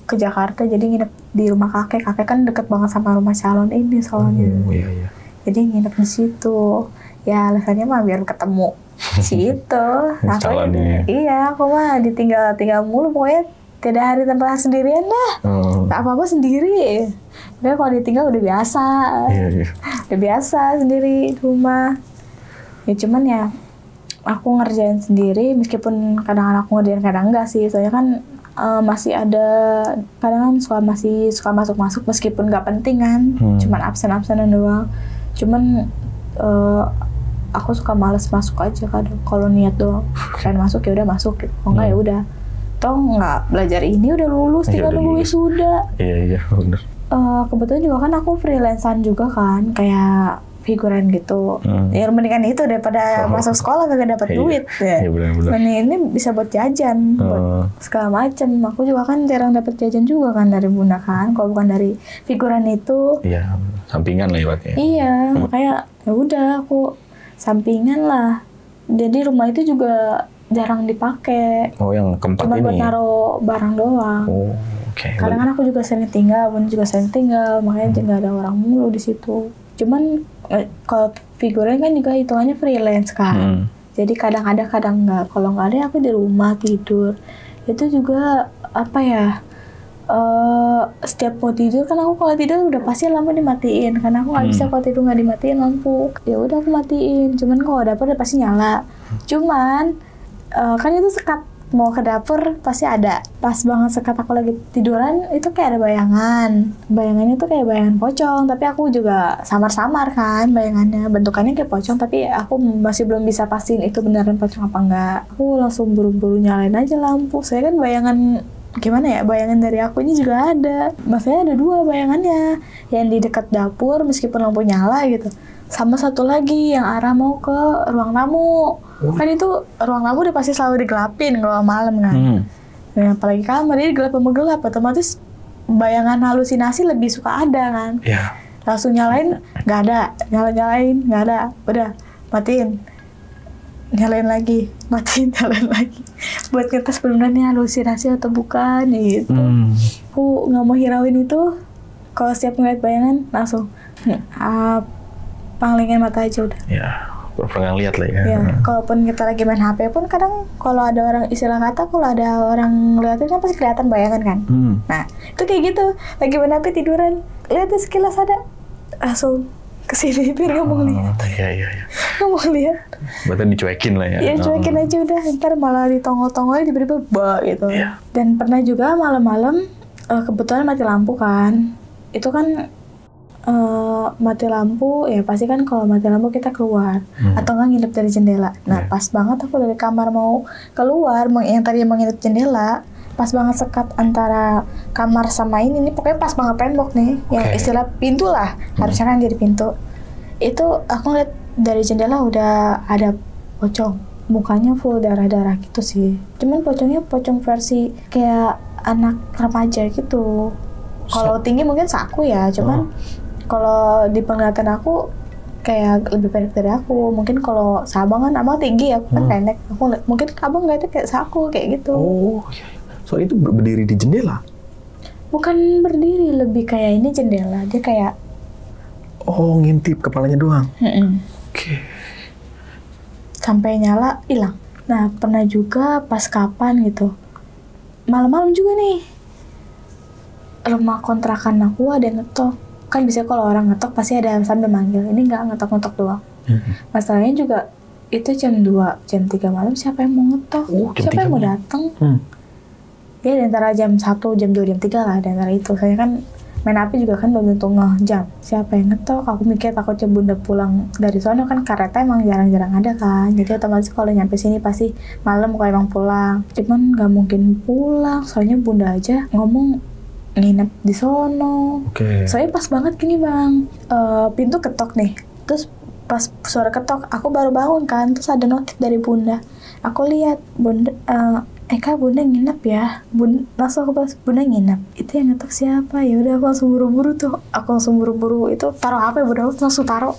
S1: ke Jakarta, jadi nginep di rumah kakek kan deket banget sama rumah calon ini soalnya. Jadi nginep di situ. Ya alasannya mah biar ketemu si itu. Iya, aku mah tinggal mulu, pokoknya tidak hari tanpa sendirian dah. Apa-apa sendiri. Udah kalau ditinggal udah biasa. Udah biasa sendiri di rumah. Ya cuman ya aku ngerjain sendiri, meskipun kadang aku ngerjain kadang enggak sih. Soalnya kan masih ada kadang kan masih suka masuk meskipun nggak penting kan. Cuman absen-absenan doang. Cuman aku suka males masuk aja kadang kalau niat doang. Pengen masuk ya udah masuk gitu. Kalau enggak ya udah. Toh nggak belajar ini udah lulus, tinggal nunggu wisuda.
S2: Iya benar.
S1: Kebetulan juga kan aku freelancean juga kan, kayak figuran gitu. Ya mendingan itu daripada masuk sekolah kagak dapat duit ya. Dan ini bisa buat jajan, buat segala macam. Aku juga kan jarang dapat jajan juga kan dari bunda kan, kalau bukan dari figuran itu.
S2: Iya, sampingan lah ibaratnya.
S1: Iya, kayak ya udah aku sampingan lah. Jadi rumah itu juga jarang dipakai.
S2: Yang keempat
S1: cuma
S2: ini.
S1: Cuma buat naruh barang doang. Kadang kan aku juga sering tinggal, bunda juga sering tinggal, makanya nggak ada orang mulu di situ. Cuman kalau figuran kan juga hitungannya freelance kan. Jadi kadang ada kadang nggak. Kalau nggak ada aku di rumah tidur. Itu juga apa ya? Setiap mau tidur kan aku kalau tidur udah pasti lampu dimatiin. Karena aku nggak bisa kalau tidur nggak dimatiin lampu. Ya udah aku matiin. Cuman kalau dapur udah pasti nyala. Cuman kan itu sekat mau ke dapur pasti ada. Pas banget sekat aku lagi tiduran itu kayak ada bayangan. Bayangannya tuh kayak bayangan pocong, tapi aku juga samar-samar kan bayangannya. Bentukannya kayak pocong, tapi aku masih belum bisa pastiin itu beneran pocong apa enggak. Aku langsung buru-buru nyalain aja lampu. Saya kan bayangan gimana ya, bayangan dari aku ini juga ada. Maksudnya ada 2 bayangannya. Yang di dekat dapur meskipun lampu nyala gitu. Sama satu lagi yang arah mau ke ruang tamu. Kan itu ruang tamu udah pasti selalu digelapin kalau malam kan. Nah, apalagi kamar ini gelap sama gelap, otomatis bayangan halusinasi lebih suka ada kan. Langsung nyalain nggak ada, nyalain nggak ada, udah matiin, nyalain lagi, matiin, nyalain lagi. Buat ngetes benar-benar halusinasi atau bukan gitu. Aku nggak mau hirauin itu. Kalau setiap ngeliat bayangan langsung panglingin mata aja udah.
S2: Pernah lihat lah ya.
S1: Kalaupun kita lagi main HP pun kadang kalau ada orang, istilah kata kalau ada orang ngeliatin kan pasti kelihatan bayangan kan. Nah itu kayak gitu, lagi main HP tiduran, lihat sekilas ada, langsung kesini biar nggak mau lihat. Nggak mau lihat.
S2: Berarti dicuekin lah ya.
S1: Iya cuekin aja udah, ntar malah ditongol-tongol tiba-tiba gitu. Dan pernah juga malam-malam kebetulan mati lampu kan. Itu kan mati lampu ya pasti kan kalau mati lampu kita keluar atau nggak nginep dari jendela. Nah pas banget aku dari kamar mau keluar, yang tadi mau nginep jendela, pas banget sekat antara kamar sama ini pokoknya pas banget tembok nih, yang istilah pintu lah, harusnya kan jadi pintu. Itu aku ngeliat dari jendela udah ada pocong, mukanya full darah-darah gitu sih. Cuman pocongnya pocong versi kayak anak remaja gitu. Kalau tinggi mungkin saku ya, cuman kalau di penglihatan aku kayak lebih pendek dari aku. Mungkin kalau Sabang kan abang tinggi, aku kan pendek. Mungkin abang ngeliatnya kayak saku kayak gitu.
S2: So itu berdiri di jendela?
S1: Bukan berdiri, lebih kayak ini jendela. Dia kayak
S2: ngintip kepalanya doang.
S1: Sampai nyala hilang. Nah pernah juga pas kapan gitu, malam-malam juga nih, rumah kontrakan aku ada yang ngetok. Kan biasanya kalau orang ngetok pasti ada sambil manggil. Ini nggak ngetok-ngetok doang. Masalahnya juga itu jam 2, jam 3 malam siapa yang mau ngetok? Siapa yang mau datang? Ya di antara jam 1, jam 2, jam 3 lah di antara itu. Saya kan main api juga kan belum tentu ngejam. Siapa yang ngetok? Aku mikir takutnya bunda pulang dari sono, kan kereta emang jarang-jarang ada kan. Jadi otomatis kalau nyampe sini pasti malam kalau emang pulang. Cuman nggak mungkin pulang, soalnya bunda aja ngomong nginep di sono. Soalnya pas banget gini bang, pintu ketok nih. Terus pas suara ketok, aku baru bangun kan. Terus ada notif dari bunda. Aku lihat bunda, Kak, bunda nginep ya. Langsung aku pas bunda nginep. Itu yang ngetok siapa? Ya udah aku langsung buru-buru tuh. Aku langsung buru-buru itu taruh HP, bunda langsung taruh.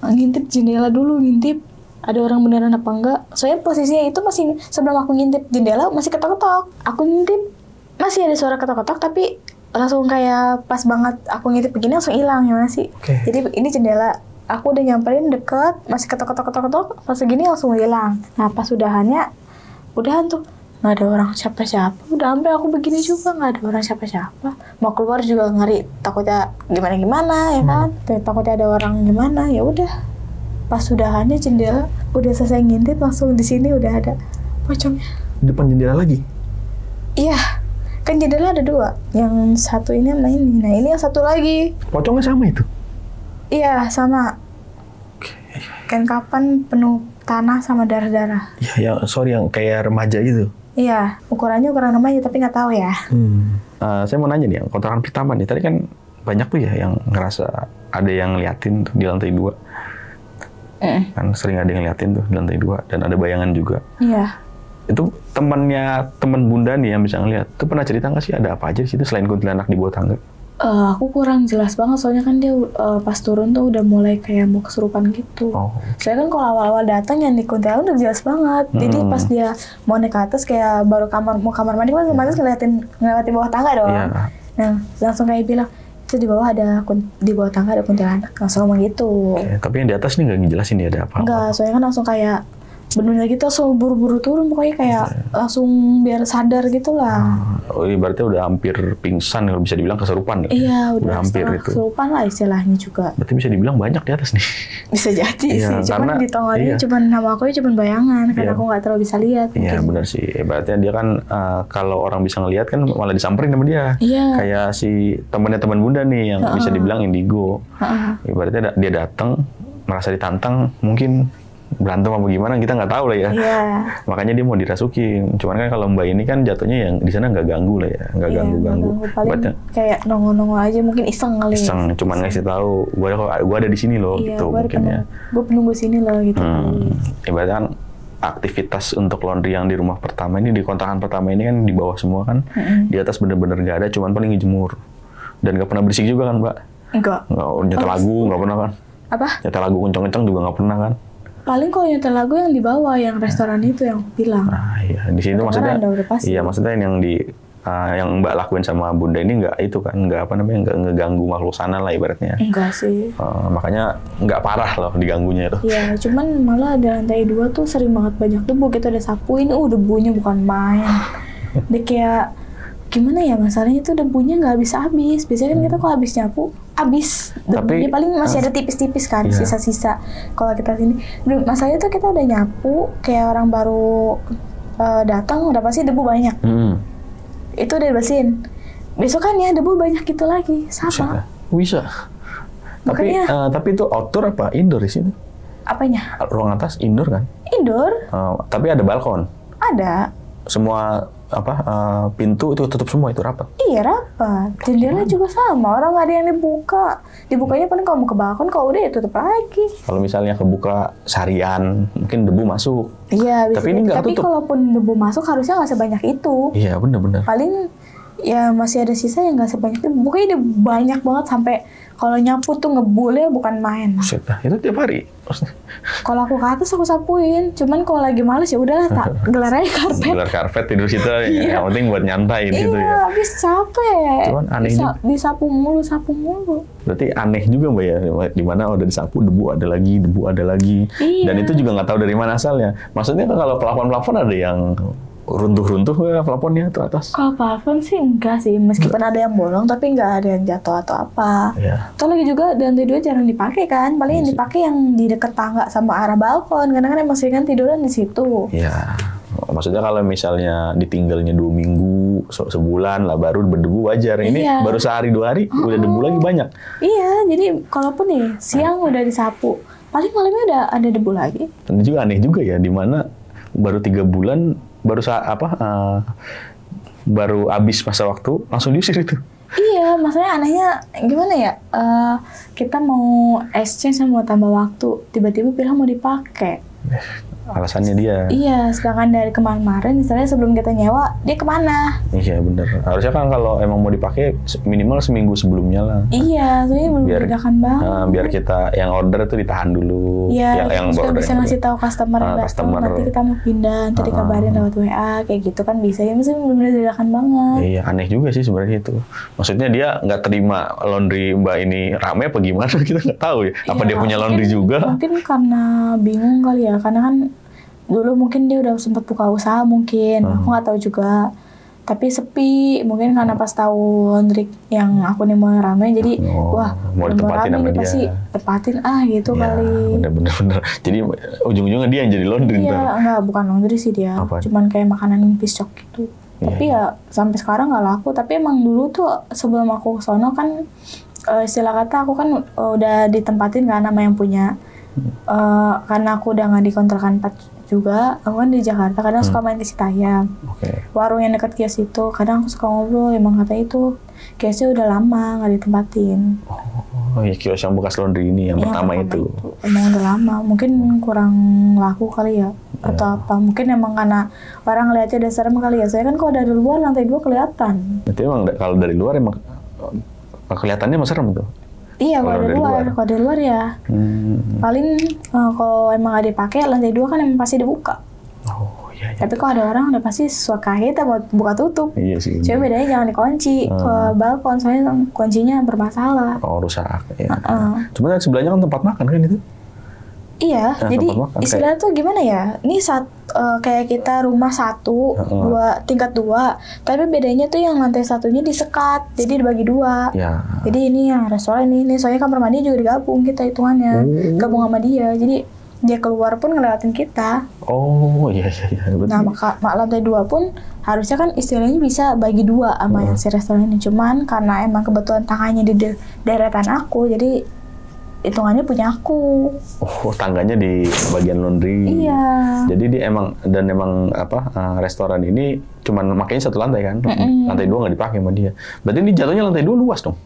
S1: Ngintip jendela dulu, ngintip ada orang beneran apa enggak. Soalnya posisinya itu masih sebelum aku ngintip jendela masih ketok-ketok. Aku ngintip masih ada suara ketok-ketok, tapi langsung kayak pas banget aku ngintip begini langsung hilang ya sih. Jadi ini jendela. Aku udah nyamperin deket, masih ketok-ketok, pas segini langsung hilang. Nah pas udahan tuh nggak ada orang siapa-siapa. Udah sampai aku begini juga nggak ada orang siapa-siapa. Mau keluar juga ngeri, takutnya gimana ya kan. Takutnya ada orang gimana. Ya udah, pas udahannya jendela udah selesai ngintip, langsung di sini udah ada pocongnya.
S2: Depan jendela lagi?
S1: Iya, kan jendela ada 2. Yang satu ini sama ini. Nah ini yang satu lagi.
S2: Pocongnya sama itu?
S1: Iya sama. Kan kapan penuh tanah sama darah-darah.
S2: Iya, yang kayak remaja gitu.
S1: Iya, ukuran remaja tapi nggak tahu ya.
S2: Saya mau nanya nih, yang kontrakan pertama nih, tadi kan banyak tuh ya yang ngerasa ada yang ngeliatin tuh di lantai 2. Kan sering ada yang ngeliatin tuh di lantai 2 dan ada bayangan juga.
S1: Iya.
S2: Itu teman bunda nih yang bisa ngeliat. Itu pernah cerita nggak sih ada apa aja di situ selain kuntilanak di bawah tangga?
S1: Aku kurang jelas banget soalnya kan dia pas turun tuh udah mulai kayak mau kesurupan gitu. Soalnya kan kalau awal-awal datang yang di kuntilanak udah jelas banget. Jadi pas dia mau naik ke atas kayak baru kamar mandi kan otomatis ngelewatin bawah tangga dong. Nah langsung kayak bilang itu di bawah tangga ada kuntilanak, langsung ngomong gitu.
S2: Tapi yang di atas nih nggak ngejelasin dia ada apa?
S1: Enggak, soalnya kan langsung kayak bener-bener gitu langsung buru-buru turun, pokoknya kayak langsung biar sadar gitu lah.
S2: Ini berarti udah hampir pingsan, kalau bisa dibilang kesurupan.
S1: Iya, udah
S2: hampir itu.
S1: Kesurupan lah istilahnya juga.
S2: Berarti bisa dibilang banyak di atas nih.
S1: Bisa jadi sih, cuman di tongolnya cuman nama aku cuman bayangan, karena aku nggak terlalu bisa lihat.
S2: Iya benar sih, berarti dia kan kalau orang bisa ngelihat kan malah disamperin sama dia. Kayak si teman bunda nih yang bisa dibilang indigo. Berarti dia datang merasa ditantang, mungkin berantem apa gimana kita nggak tahu lah ya. Makanya dia mau dirasukin. Cuman kan kalau Mbak ini kan jatuhnya yang di sana nggak ganggu lah ya, nggak ganggu.
S1: Paling kayak nongol kali, mungkin iseng kali.
S2: Cuman ngasih tahu, gua ada di sini loh, gitu mungkin ya.
S1: Gue penunggu sini loh gitu.
S2: Ibaratnya kan aktivitas untuk laundry yang di rumah pertama ini, di kontrakan pertama ini kan di bawah semua kan, di atas bener-bener nggak ada, cuman paling ngejemur. Dan nggak pernah berisik juga kan Mbak?
S1: Enggak.
S2: Nyetel lagu nggak pernah kan?
S1: Apa?
S2: Nyetel lagu kenceng-kenceng juga nggak pernah kan?
S1: Paling kalau nyetel lagu yang di bawah, yang restoran itu yang bilang.
S2: Iya, di sini maksudnya. Iya, maksudnya yang Mbak lakuin sama Bunda ini nggak itu kan, nggak ngeganggu makhluk sana lah ibaratnya.
S1: Enggak sih.
S2: Makanya nggak parah loh diganggunya itu.
S1: Iya, cuman malah ada lantai 2 tuh sering banget banyak debu gitu, ada sapuin, debunya bukan main. Dia kayak gimana ya, masalahnya itu debunya nggak habis. Biasanya kan kita kalau habis nyapu habis, debunya paling masih ada tipis-tipis kan, sisa-sisa. Kalau kita sini, masalahnya tuh kita udah nyapu kayak orang baru datang, udah pasti debu banyak. Itu udah dibersihin. Besokannya debu banyak gitu lagi, sama.
S2: Bisa. Tapi itu outdoor apa indoor di sini?
S1: Apanya?
S2: Ruang atas indoor kan?
S1: Indoor.
S2: Tapi ada balkon.
S1: Ada.
S2: Semua pintu itu tutup semua, itu rapat?
S1: Iya rapat. Jendela juga sama, orang nggak ada yang dibuka. Dibukanya paling kalau mau ke balkon, kalau udah ya tutup lagi.
S2: Kalau misalnya kebuka seharian, mungkin debu masuk.
S1: Iya.
S2: Tapi ini nggak tutup.
S1: Tapi kalaupun debu masuk harusnya nggak sebanyak itu.
S2: Iya benar-benar.
S1: Paling ya masih ada sisa yang nggak sebanyak itu. Bukannya banyak banget sampai kalau nyapu tuh ngebulnya bukan main.
S2: Itu tiap hari.
S1: Kalau aku ke atas aku sapuin, cuman kalau lagi males ya udahlah gelar aja karpet.
S2: Gelar karpet tidur situ, yang penting buat nyantai gitu ya.
S1: Iya, habis capek.
S2: Cuman aneh juga.
S1: Disapu mulu.
S2: Berarti aneh juga Mbak ya, di mana udah disapu debu ada lagi.
S1: Iya.
S2: Dan itu juga nggak tahu dari mana asalnya. Maksudnya kalau plafon ada yang runtuh ya plafonnya tuh atas?
S1: Kalau plafon sih enggak sih, meskipun ada yang bolong tapi enggak ada yang jatuh atau apa. Atau lagi juga di lantai 2 jarang dipakai kan, paling yang dipakai yang di dekat tangga sama arah balkon, karena kan emang sering kan tiduran di situ.
S2: Iya. Maksudnya kalau misalnya ditinggalnya 2 minggu berdebu sebulan lah, baru berdebu wajar. Ini baru sehari 2 hari udah debu lagi banyak.
S1: Iya, jadi kalaupun nih siang udah disapu, paling malamnya udah ada debu lagi.
S2: Dan juga aneh juga ya, di mana baru 3 bulan baru habis masa waktu langsung diusir itu.
S1: Iya, maksudnya anehnya gimana ya? Kita mau exchange mau tambah waktu, tiba-tiba bilang mau dipakai.
S2: Alasannya dia.
S1: Iya, sedangkan dari kemarin-kemarin, misalnya sebelum kita nyewa, dia kemana?
S2: Iya bener. Harusnya kan kalau emang mau dipakai minimal seminggu sebelumnya lah.
S1: Iya, soalnya belum dadakan banget.
S2: Biar kita yang order itu ditahan dulu.
S1: Iya, yang juga bisa ngasih tahu customer, nanti kita mau pindah, nanti dikabarin lewat WA, kayak gitu kan bisa. Ya maksudnya belum dadakan banget.
S2: Iya, aneh juga sih sebenarnya itu. Maksudnya dia nggak terima laundry Mbak ini rame apa gimana, kita nggak tahu ya. Apa dia punya laundry juga?
S1: Mungkin karena bingung kali ya, karena kan dulu mungkin dia udah sempat buka usaha mungkin, aku nggak tahu juga. Tapi sepi, mungkin karena pas tahu laundry yang aku nih mau rame, jadi wah
S2: mau ditempatin sama dia.
S1: Pasti tepatin gitu
S2: ya,
S1: kali.
S2: Bener. Jadi ujung-ujungnya dia yang jadi laundry.
S1: Iya, enggak, bukan laundry sih dia.
S2: Apa?
S1: Cuman kayak makanan piscok gitu. Tapi ya sampai sekarang nggak laku. Tapi emang dulu tuh sebelum aku sono kan istilah kata aku kan udah ditempatin kan sama yang punya. Karena aku udah nggak di kontrakan 4 juga, aku kan di Jakarta, kadang suka main ke Citayam. Warung yang dekat kios itu, kadang aku suka ngobrol, emang kata itu kiosnya udah lama nggak ditempatin.
S2: Oh iya, kios yang bekas laundry ini yang pertama itu.
S1: Emang udah lama, mungkin kurang laku kali ya, atau apa? Mungkin emang karena orang lihatnya udah serem kali ya. Saya kan kalau dari luar lantai 2 kelihatan.
S2: Berarti emang kalau dari luar emang kelihatannya emang serem tuh.
S1: Iya, kalau dari luar ya. Paling kalau emang nggak dipakai, lantai 2 kan emang pasti dibuka.
S2: Oh iya.
S1: Tapi kalau ada orang udah pasti suka kita buat buka tutup.
S2: Iya sih.
S1: Cuma bedanya jangan dikunci ke balkon, soalnya kuncinya bermasalah.
S2: Oh, rusak. Ya. Cuma sebelahnya kan tempat makan kan itu.
S1: Iya, jadi istilahnya tuh gimana ya? Ini kayak kita rumah 1, 2, tingkat 2, tapi bedanya tuh yang lantai 1-nya disekat, jadi dibagi 2.
S2: Ya.
S1: Jadi ini yang restoran ini soalnya kamar mandi juga digabung kita hitungannya, gabung sama dia. Jadi dia keluar pun ngelewatin kita.
S2: Oh iya. Betul.
S1: Nah lantai 2 pun harusnya kan istilahnya bisa bagi 2 sama yang si restoran ini. Cuman karena emang kebetulan tangannya di deretan aku, jadi hitungannya punya aku.
S2: Oh, tangganya di bagian laundry.
S1: Iya.
S2: Jadi dia emang restoran ini cuman makanya 1 lantai kan. Lantai 2 nggak dipakai sama dia. Berarti ini jatuhnya lantai 2 luas dong.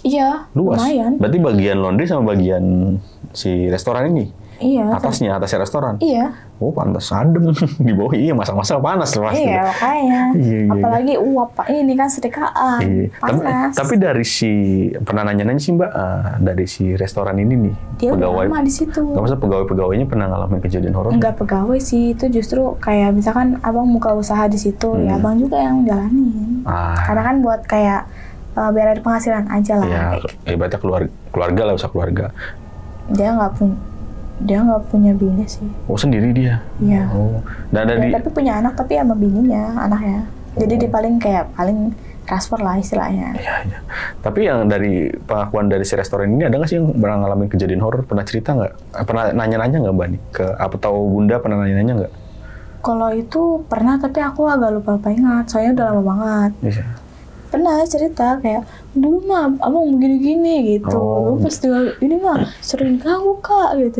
S1: Iya,
S2: luas.
S1: Lumayan.
S2: Berarti bagian laundry sama bagian si restoran ini.
S1: Iya.
S2: Atasnya restoran.
S1: Iya.
S2: Oh, pantas adem. Di bawah masak-masak panas pasti.
S1: Iya, makanya. Apalagi uap ini kan setrikaan. Panas.
S2: Tapi dari pernah nanya-nanya sih Mbak, dari si restoran ini nih.
S1: Dia pegawai udah lama di situ.
S2: Gak maksudnya pegawai-pegawainya pernah ngalamin kejadian horor?
S1: Enggak pegawai sih, itu justru kayak misalkan abang buka usaha di situ, ya abang juga yang jalanin. Karena kan buat kayak biar ada penghasilan aja lah.
S2: Iya, ibaratnya keluarga lah, usaha keluarga.
S1: Dia nggak punya bini sih.
S2: Oh, sendiri dia?
S1: Iya.
S2: Oh.
S1: Tapi punya anak, tapi sama bininya, anaknya. Jadi dia paling transfer lah istilahnya.
S2: Iya. Tapi yang dari pengakuan dari si restoran ini, ada nggak sih yang pernah ngalamin kejadian horor? Pernah cerita nggak? Pernah nanya-nanya nggak Mbak nih? Atau Bunda pernah nanya-nanya nggak?
S1: Kalau itu pernah, tapi aku agak lupa ingat. Soalnya udah lama banget.
S2: Iya.
S1: Pernah cerita kayak, dulu mah abang begini-gini gitu. Dulu pas ini mah sering ganggu kak gitu.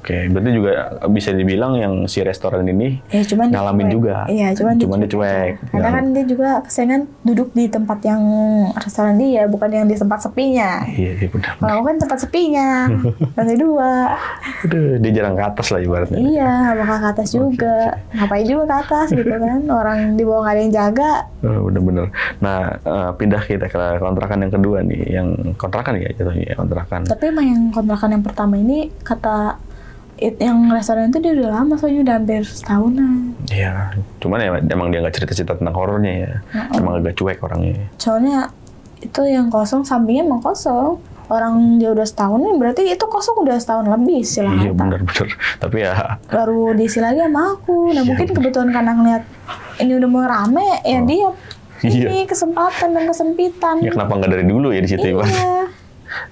S2: Oke, berarti juga bisa dibilang yang si restoran ini ngalamin juga.
S1: Iya, cuman dia cuek. Karena kan dia juga kesengan duduk di tempat yang restoran dia, bukan yang di tempat sepinya.
S2: Iya, benar.
S1: Kalau kan tempat sepinya, lantai 2.
S2: Aduh, dia jarang ke atas lah ibaratnya.
S1: Iya, bakal ke atas juga. Ngapain juga ke atas gitu kan? Orang di bawah nggak ada yang jaga.
S2: Bener-bener. Nah, pindah kita ke kontrakan yang kedua nih, yang kontrakan ya jatuhnya, kontrakan.
S1: Tapi emang yang kontrakan yang pertama ini kata yang restoran itu dia udah lama, soalnya udah hampir setahunan.
S2: Iya, cuman emang dia nggak cerita-cerita tentang horornya ya. Emang agak cuek orangnya.
S1: Soalnya itu yang kosong, sampingnya emang kosong. Orang dia udah setahun nih, berarti itu kosong udah setahun lebih silahkan.
S2: Iya benar. Tapi ya
S1: baru diisi lagi sama aku. Nah mungkin kebetulan karena ngeliat ini udah mau rame, ya dia ini kesempatan dan kesempitan.
S2: Ya kenapa nggak dari dulu ya di situ ya?
S1: Iya.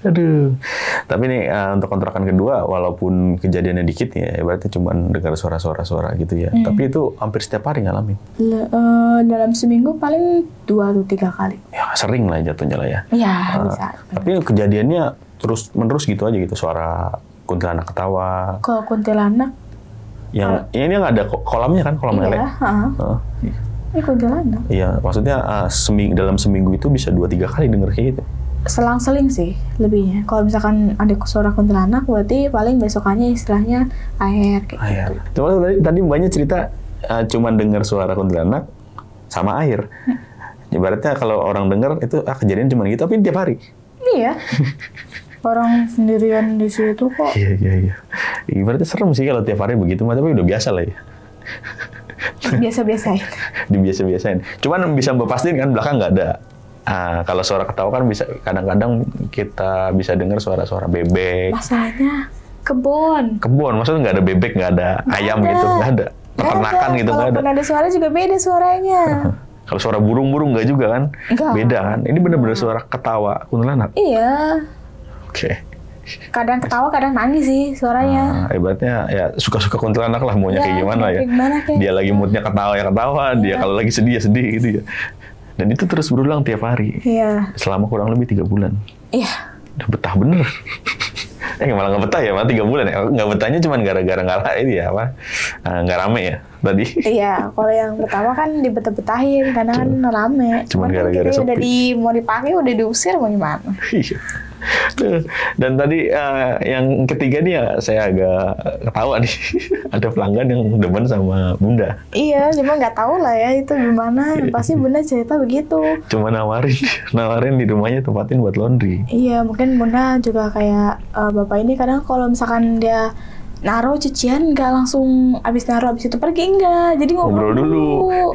S2: Aduh. Tapi nih untuk kontrakan kedua, walaupun kejadiannya dikit ya, berarti cuma dengar suara gitu ya. Tapi itu hampir setiap hari ngalamin.
S1: Dalam seminggu paling 2 atau 3 kali.
S2: Ya sering lah jatuhnya lah ya.
S1: Iya, bisa.
S2: Tapi kejadiannya terus menerus gitu aja gitu, suara kuntilanak ketawa.
S1: Kalau kuntilanak,
S2: yang ini nggak ada kolamnya kan, kolam lele.
S1: Ini kuntilanak.
S2: Iya, maksudnya dalam seminggu itu bisa 2-3 kali denger kayak gitu.
S1: Selang-seling sih lebihnya. Kalau misalkan ada suara kuntilanak, berarti paling besokannya istilahnya air.
S2: Air. Cuma tadi mbaknya cerita cuman dengar suara kuntilanak sama air. Ibaratnya kalau orang dengar itu kejadian cuma gitu, tapi tiap hari.
S1: Iya. Orang sendirian di situ kok.
S2: Iya. Ibaratnya serem sih kalau tiap hari begitu, tapi udah biasa lah ya.
S1: Biasa-biasain.
S2: Dibiasa-biasain. Cuman bisa mbak pastiin kan belakang nggak ada. Kalau suara ketawa kan bisa kadang-kadang kita bisa dengar suara-suara bebek.
S1: Masalahnya kebun,
S2: maksudnya nggak ada bebek, nggak ada ayam gitu, nggak ada peternakan gitu, nggak ada.
S1: Kalaupun ada suara juga beda suaranya.
S2: Kalau suara burung-burung nggak juga kan?
S1: Enggak.
S2: Beda kan? Ini benar-benar suara ketawa kuntilanak.
S1: Iya.
S2: Oke.
S1: Kadang ketawa, kadang nangis sih suaranya.
S2: Ibaratnya ya suka-suka kuntilanak lah, maunya kayak gimana ya. Dia lagi moodnya ketawa ya ketawa, dia kalau lagi sedih ya sedih gitu ya. Dan itu terus berulang tiap hari.
S1: Iya.
S2: Selama kurang lebih 3 bulan.
S1: Iya.
S2: Udah betah bener. Malah nggak betah ya, malah 3 bulan ya. Nggak betahnya cuma gara-gara ini ya apa? Nggak rame ya tadi.
S1: Iya, kalau yang pertama kan dibetah-betahin karena kan rame.
S2: Cuman gara-gara
S1: sepi.
S2: Udah
S1: mau dipakai, udah diusir mau gimana?
S2: Iya. Dan tadi yang ketiga nih ya, saya agak ketawa nih. Ada pelanggan yang demen sama Bunda.
S1: Iya, cuma nggak tahu lah ya itu gimana. Pasti Bunda cerita begitu.
S2: Cuma nawarin di rumahnya tempatin buat laundry.
S1: Iya, mungkin Bunda juga kayak bapak ini kadang kalau misalkan dia naruh cucian nggak langsung abis itu pergi, enggak. Jadi ngobrol dulu.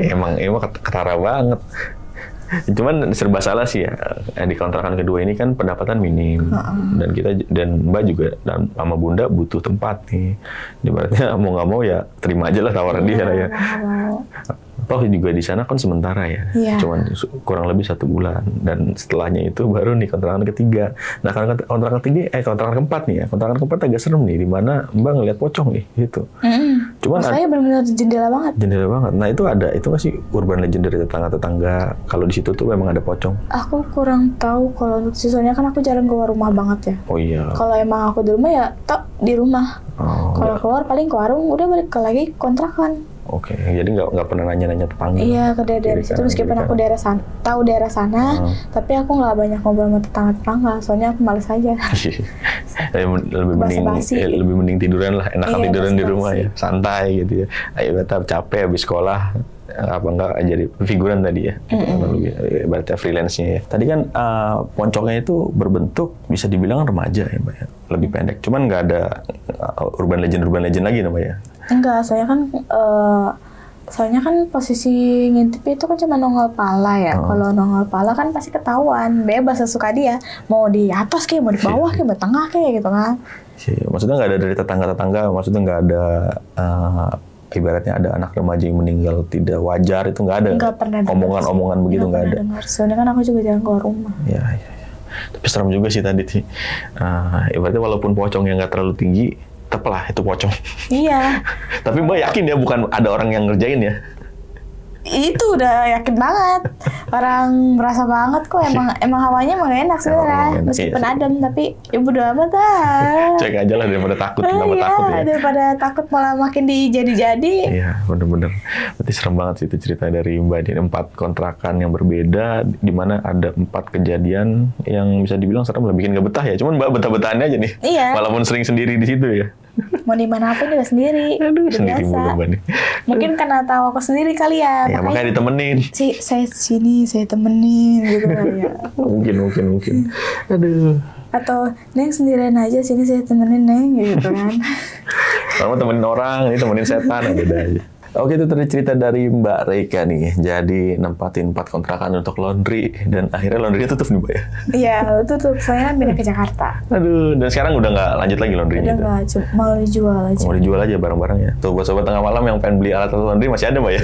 S2: Emang ketara banget. Cuman serba salah sih ya, di kontrakan kedua ini kan pendapatan minim. Dan Mbak juga dan sama Bunda butuh tempat nih. Ibaratnya mau nggak mau ya terima aja lah tawaran dia lah ya. Toh juga di sana kan sementara ya, cuman kurang lebih 1 bulan, dan setelahnya itu baru nih kontrakan ketiga. Nah kontrakan keempat nih ya, kontrakan keempat agak serem nih, di mana Mbak ngeliat pocong nih gitu. Cuman saya
S1: benar-benar jendela banget.
S2: Nah itu nggak sih urban legend dari tetangga kalau di situ tuh memang ada pocong?
S1: Aku kurang tahu kalau untuk sisanya, kan aku jarang keluar rumah banget ya.
S2: Oh iya.
S1: Kalau emang aku di rumah ya di rumah. Kalau keluar paling ke warung, udah balik lagi kontrakan.
S2: Oke, jadi nggak pernah nanya-nanya tetangga.
S1: Iya, ke daerah situ, meskipun aku tahu daerah sana, tapi aku nggak banyak ngobrol sama tetangga, soalnya aku malas aja.
S2: lebih mending tiduran lah, enakan tiduran di rumah ya, santai gitu ya. Ayo tetap capek habis sekolah, apa enggak jadi figuran tadi ya. Berarti freelance-nya ya. Tadi kan poncongnya itu berbentuk bisa dibilang remaja ya, Mbak ya. Lebih pendek, cuman nggak ada urban legend lagi namanya ya.
S1: Enggak, soalnya kan posisi ngintip itu kan cuma nongol pala ya. Kalau nongol pala kan pasti ketahuan, bebas sesuka dia. Mau di atas kayak, mau di bawah kayak, mau di tengah kayak gitu kan.
S2: Maksudnya nggak ada dari tetangga-tetangga, maksudnya nggak ada ibaratnya ada anak remaja yang meninggal tidak wajar, itu nggak ada.
S1: Nggak pernah
S2: omongan-omongan begitu nggak ada.
S1: Soalnya kan aku juga jarang keluar rumah.
S2: Iya. Tapi serem juga sih tadi sih. Ibaratnya walaupun pocongnya nggak terlalu tinggi, tetap lah itu pocong. Iya. Tapi Mbak yakin ya bukan ada orang yang ngerjain ya?
S1: Itu udah yakin banget. Orang merasa banget kok, emang hawanya emang enak sebenarnya. Meskipun adem, tapi ya bodo amat lah.
S2: Cek aja lah daripada takut. Takut ya.
S1: Daripada takut malah makin dijadi-jadi.
S2: Iya, bener-bener. Berarti serem banget sih itu cerita dari Mbak di 4 kontrakan yang berbeda, di mana ada 4 kejadian yang bisa dibilang serem lah, bikin gak betah ya. Cuman Mbak betah-betahannya aja nih. Iya. Walaupun sering sendiri di situ ya.
S1: Mau dimanapun juga sendiri.
S2: Aduh, sendiri
S1: biasa. Mungkin karena tahu aku sendiri kali ya.
S2: Ya makanya ditemenin.
S1: Saya sini, saya temenin gitu kali ya.
S2: Mungkin. Aduh.
S1: Atau Neng sendirian aja, sini saya temenin Neng gitu kan.
S2: Kamu temenin orang, ini temenin setan, beda aja. Oke, itu tadi cerita dari Mbak Reika nih. Jadi nempatin 4 kontrakan untuk laundry dan akhirnya laundry tutup nih Mbak ya?
S1: Iya, tutup. Saya pindah ke Jakarta.
S2: Aduh, dan sekarang udah nggak lanjut lagi laundrynya
S1: Udah
S2: itu?
S1: nggak, mau dijual aja.
S2: Mau dijual aja barang-barangnya. Tuh buat sobat tengah malam yang pengen beli alat laundry masih ada Mbak ya?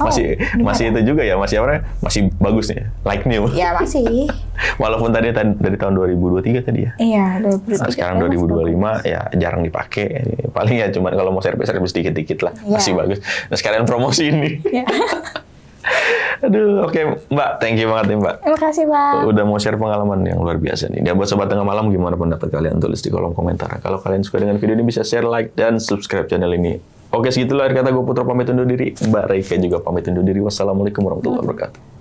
S1: Masih.
S2: masih itu juga ya? Masih apa? Masih bagus nih, like new.
S1: Ya masih.
S2: Walaupun tadi dari tahun 2023 tadi ya?
S1: Iya,
S2: Nah, sekarang 2025 ya jarang dipakai. Paling ya cuma kalau mau servis-servis dikit-dikit lah.
S1: Ya.
S2: Masih bagus. Nah sekalian promosi ini.
S1: Ya.
S2: Aduh, oke Mbak, thank you banget nih Mbak.
S1: Terima kasih Bang.
S2: Udah mau share pengalaman yang luar biasa nih. Dan buat sobat tengah malam, gimana pendapat kalian? Tulis di kolom komentar. Kalau kalian suka dengan video ini bisa share, like, dan subscribe channel ini. Oke, segitulah akhir kata gue Putra pamit undur diri. Mbak Reika juga pamit undur diri. Wassalamualaikum warahmatullahi wabarakatuh.